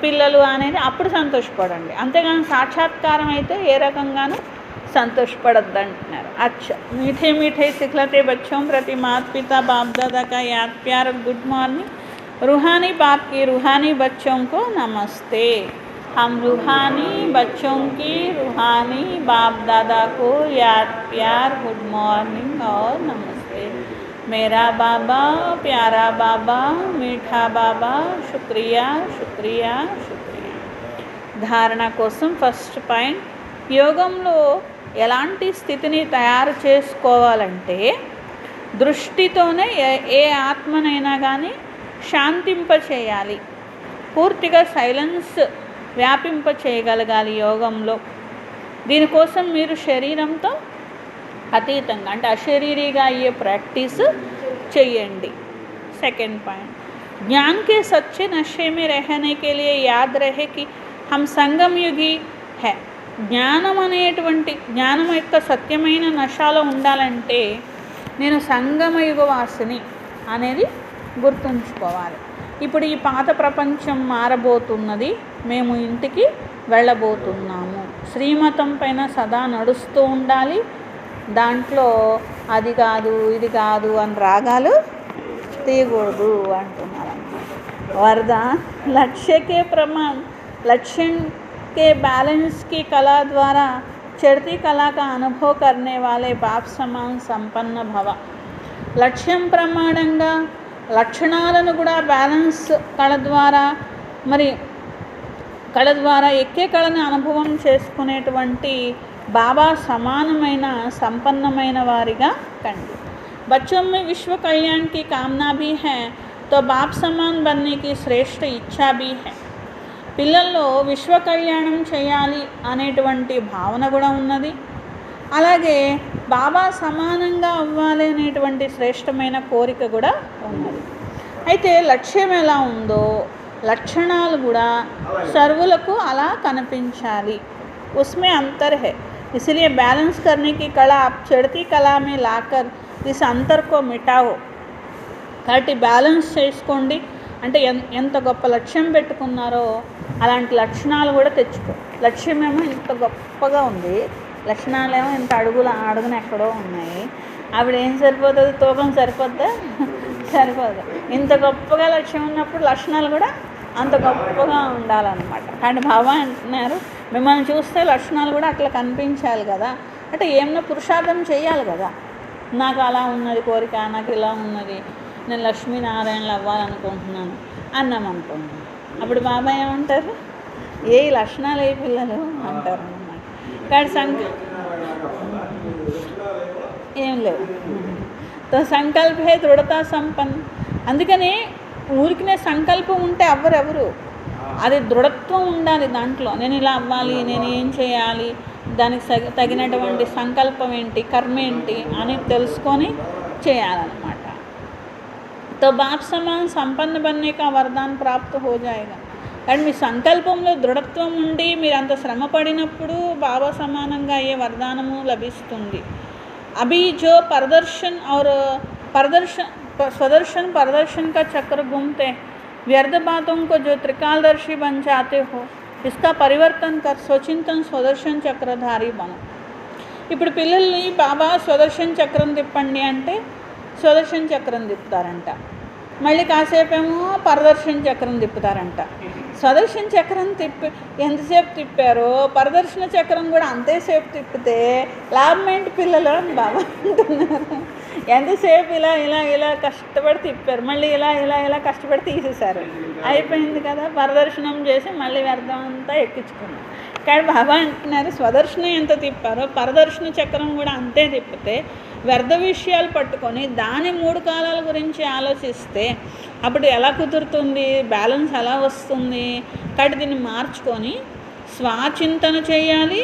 A: పిల్లలు అనేది అప్పుడు సంతోషపడండి. అంతేగాని సాక్షాత్కారం అయితే ఏ రకంగానూ संतोषपड़द अंటున్నారు. अच्छा, मीठे मीठे सिखलाते बच्चों प्रति माता पिता बाप दादा का याद प्यार, गुड मॉर्निंग. रूहानी बाप की रूहानी बच्चों को नमस्ते. हम रूहानी बच्चों की रूहानी बाप दादा को याद प्यार, गुड मॉर्निंग और नमस्ते. मेरा बाबा, प्यारा बाबा, मीठा बाबा, शुक्रिया शुक्रिया शुक्रिया. धारणा कोसम फस्ट पॉइंट, యోగంలో ఎలాంటి స్థితిని తయారు చేసుకోవాలంటే దృష్టితోనే ఏ ఆత్మనైనా కానీ శాంతింపచేయాలి, పూర్తిగా సైలెన్స్ వ్యాపింపచేయగలగాలి యోగంలో. దీనికోసం మీరు శరీరంతో అతీతంగా అంటే అశరీరిగా అయ్యే ప్రాక్టీస్ చేయండి. సెకండ్ पॉइंट, ज्ञान के सच्चे नशे में रहने के लिए याद रहे कि हम संगम युगी है. జ్ఞానం అనేటువంటి జ్ఞానం యొక్క సత్యమైన నశాలో ఉండాలంటే నేను సంగమయుగ వాసిని అనేది గుర్తుంచుకోవాలి. ఇప్పుడు ఈ పాత ప్రపంచం మారబోతున్నది, మేము ఇంటికి వెళ్ళబోతున్నాము. శ్రీమతం పైన సదా నడుస్తూ ఉండాలి, దాంట్లో అది కాదు ఇది కాదు అని రాగాలు తీయకూడదు అంటున్నారు అన్నమాట. వరదాన్, లక్ష్యకే ప్రమాణ लक्ष्य के बैलेंस की कला द्वारा चढ़ती कला का अनुभव करने वाले बाप समान संपन्न भव. లక్ష్యం ప్రమాణంగా లక్షణాలను కూడా బ్యాలెన్స్ కళ ద్వారా ఎక్కే కళని అనుభవం చేసుకునేటువంటి బాబా సమానమైన సంపన్నమైన వారిగా కండి. बच्चों में विश्व कल्याण की कामना भी है तो बाप समान बनने की श्रेष्ठ इच्छा भी है. పిల్లల్లో విశ్వ కళ్యాణం చేయాలి అనేటువంటి భావన కూడా ఉన్నది, అలాగే బాబా సమానంగా అవ్వాలి అనేటువంటి శ్రేష్టమైన కోరిక కూడా ఉన్నది. అయితే లక్ష్యం ఎలా ఉందో లక్షణాలు కూడా సర్వులకు అలా కనిపించాలి. उसमें अंतर है, इसलिए बैलेंस करने की कला आप चढ़ती कला में लाकर इस अंतर को मिटाओ. కాబట్టి బ్యాలెన్స్ చేసుకోండి అంటే ఎంత గొప్ప లక్ష్యం పెట్టుకున్నారో అలాంటి లక్షణాలు కూడా తెచ్చుకో. లక్ష్యం ఏమో ఇంత గొప్పగా ఉంది, లక్షణాలేమో ఇంత అడుగున ఎక్కడో ఉన్నాయి. ఆవిడ ఏం సరిపోతుంది, తూకం సరిపోద్దా? సరిపోదు. ఇంత గొప్పగా లక్ష్యం ఉన్నప్పుడు లక్షణాలు కూడా అంత గొప్పగా ఉండాలన్నమాట. కానీ బాబా అంటున్నారు, మిమ్మల్ని చూస్తే లక్షణాలు కూడా అట్లా కనిపించాలి కదా, అంటే ఏమన్నా పురుషార్థం చేయాలి కదా. నాకు అలా ఉన్నది కోరిక, నాకు ఇలా ఉన్నది, నేను లక్ష్మీనారాయణలు అవ్వాలనుకుంటున్నాను అన్నామనుకోండి, అప్పుడు బాబా ఏమంటారు, ఏ లక్షణాలు ఏ పిల్లలు అంటారు అన్నమాట. కానీ ఏం లేవు. తో సంకల్పే దృఢతా సంపన్న. అందుకని ఊరికినే సంకల్పం ఉంటే ఎవరు అది దృఢత్వం ఉండాలి దాంట్లో. నేను ఇలా అవ్వాలి, నేను ఏం చేయాలి, దానికి తగినటువంటి సంకల్పం ఏంటి, కర్మ ఏంటి అని తెలుసుకొని చేయాలన్నమాట. तो बाप समान संपन्न बनने का वरदान प्राप्त हो जाएगा. కానీ మీ సంకల్పంలో దృఢత్వం ఉండి మీరు అంత శ్రమ పడినప్పుడు బాబా సమానంగా అయ్యే వరదానము లభిస్తుంది. अभी जो प्रदर्शन और प्रदर्शन का चक्र घूमते हैं, व्यर्थ बातों को जो त्रिकालदर्शी बन जाते हो, इसका परिवर्तन कर स्वचिंतन स्वदर्शन चक्रधारी बनो. ఇప్పుడు పిల్లల్ని బాబా స్వదర్శన చక్రం తిప్పండి అంటే స్వదర్శన చక్రం తిప్పుతారంట, మళ్ళీ కాసేపేమో పరదర్శన చక్రం తిప్పుతారంట. స్వదర్శన చక్రం ఎంతసేపు తిప్పారో పరదర్శన చక్రం కూడా అంతేసేపు తిప్పితే లాభం ఏంటి పిల్లలు అని బాబా అంటున్నారు. ఎంతసేపు ఇలా ఇలా ఇలా కష్టపడి తిప్పారు, మళ్ళీ ఇలా ఇలా ఇలా కష్టపడి తీసేశారు, అయిపోయింది కదా, పరదర్శనం చేసి మళ్ళీ వ్యర్థం అంతా ఎక్కించుకున్నారు. కానీ బాబా అంటున్నారు, స్వదర్శనం ఎంత తిప్పారో పరదర్శన చక్రం కూడా అంతే తిప్పితే వ్యర్థ విషయాలు పట్టుకొని దాని 3 కాలాల గురించి ఆలోచిస్తే అప్పుడు ఎలా కుదురుతుంది, బ్యాలెన్స్ ఎలా వస్తుంది? కాబట్టి దీన్ని మార్చుకొని స్వాచింతన చేయాలి,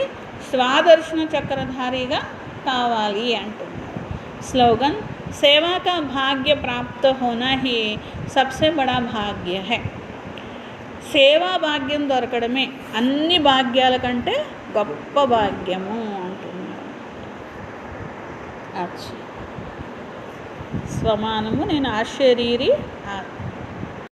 A: స్వాదర్శన చక్రధారిగా కావాలి అంటున్నారు. స్లోగన్, సేవా కా భాగ్య ప్రాప్త హోనా హీ సబ్సే బడా భాగ్య హై. సేవా భాగ్యం దొరకడమే అన్ని భాగ్యాల కంటే గొప్ప భాగ్యము అంటున్నారు. స్వమానము, నేను ఆశరీరి ఆత్మ.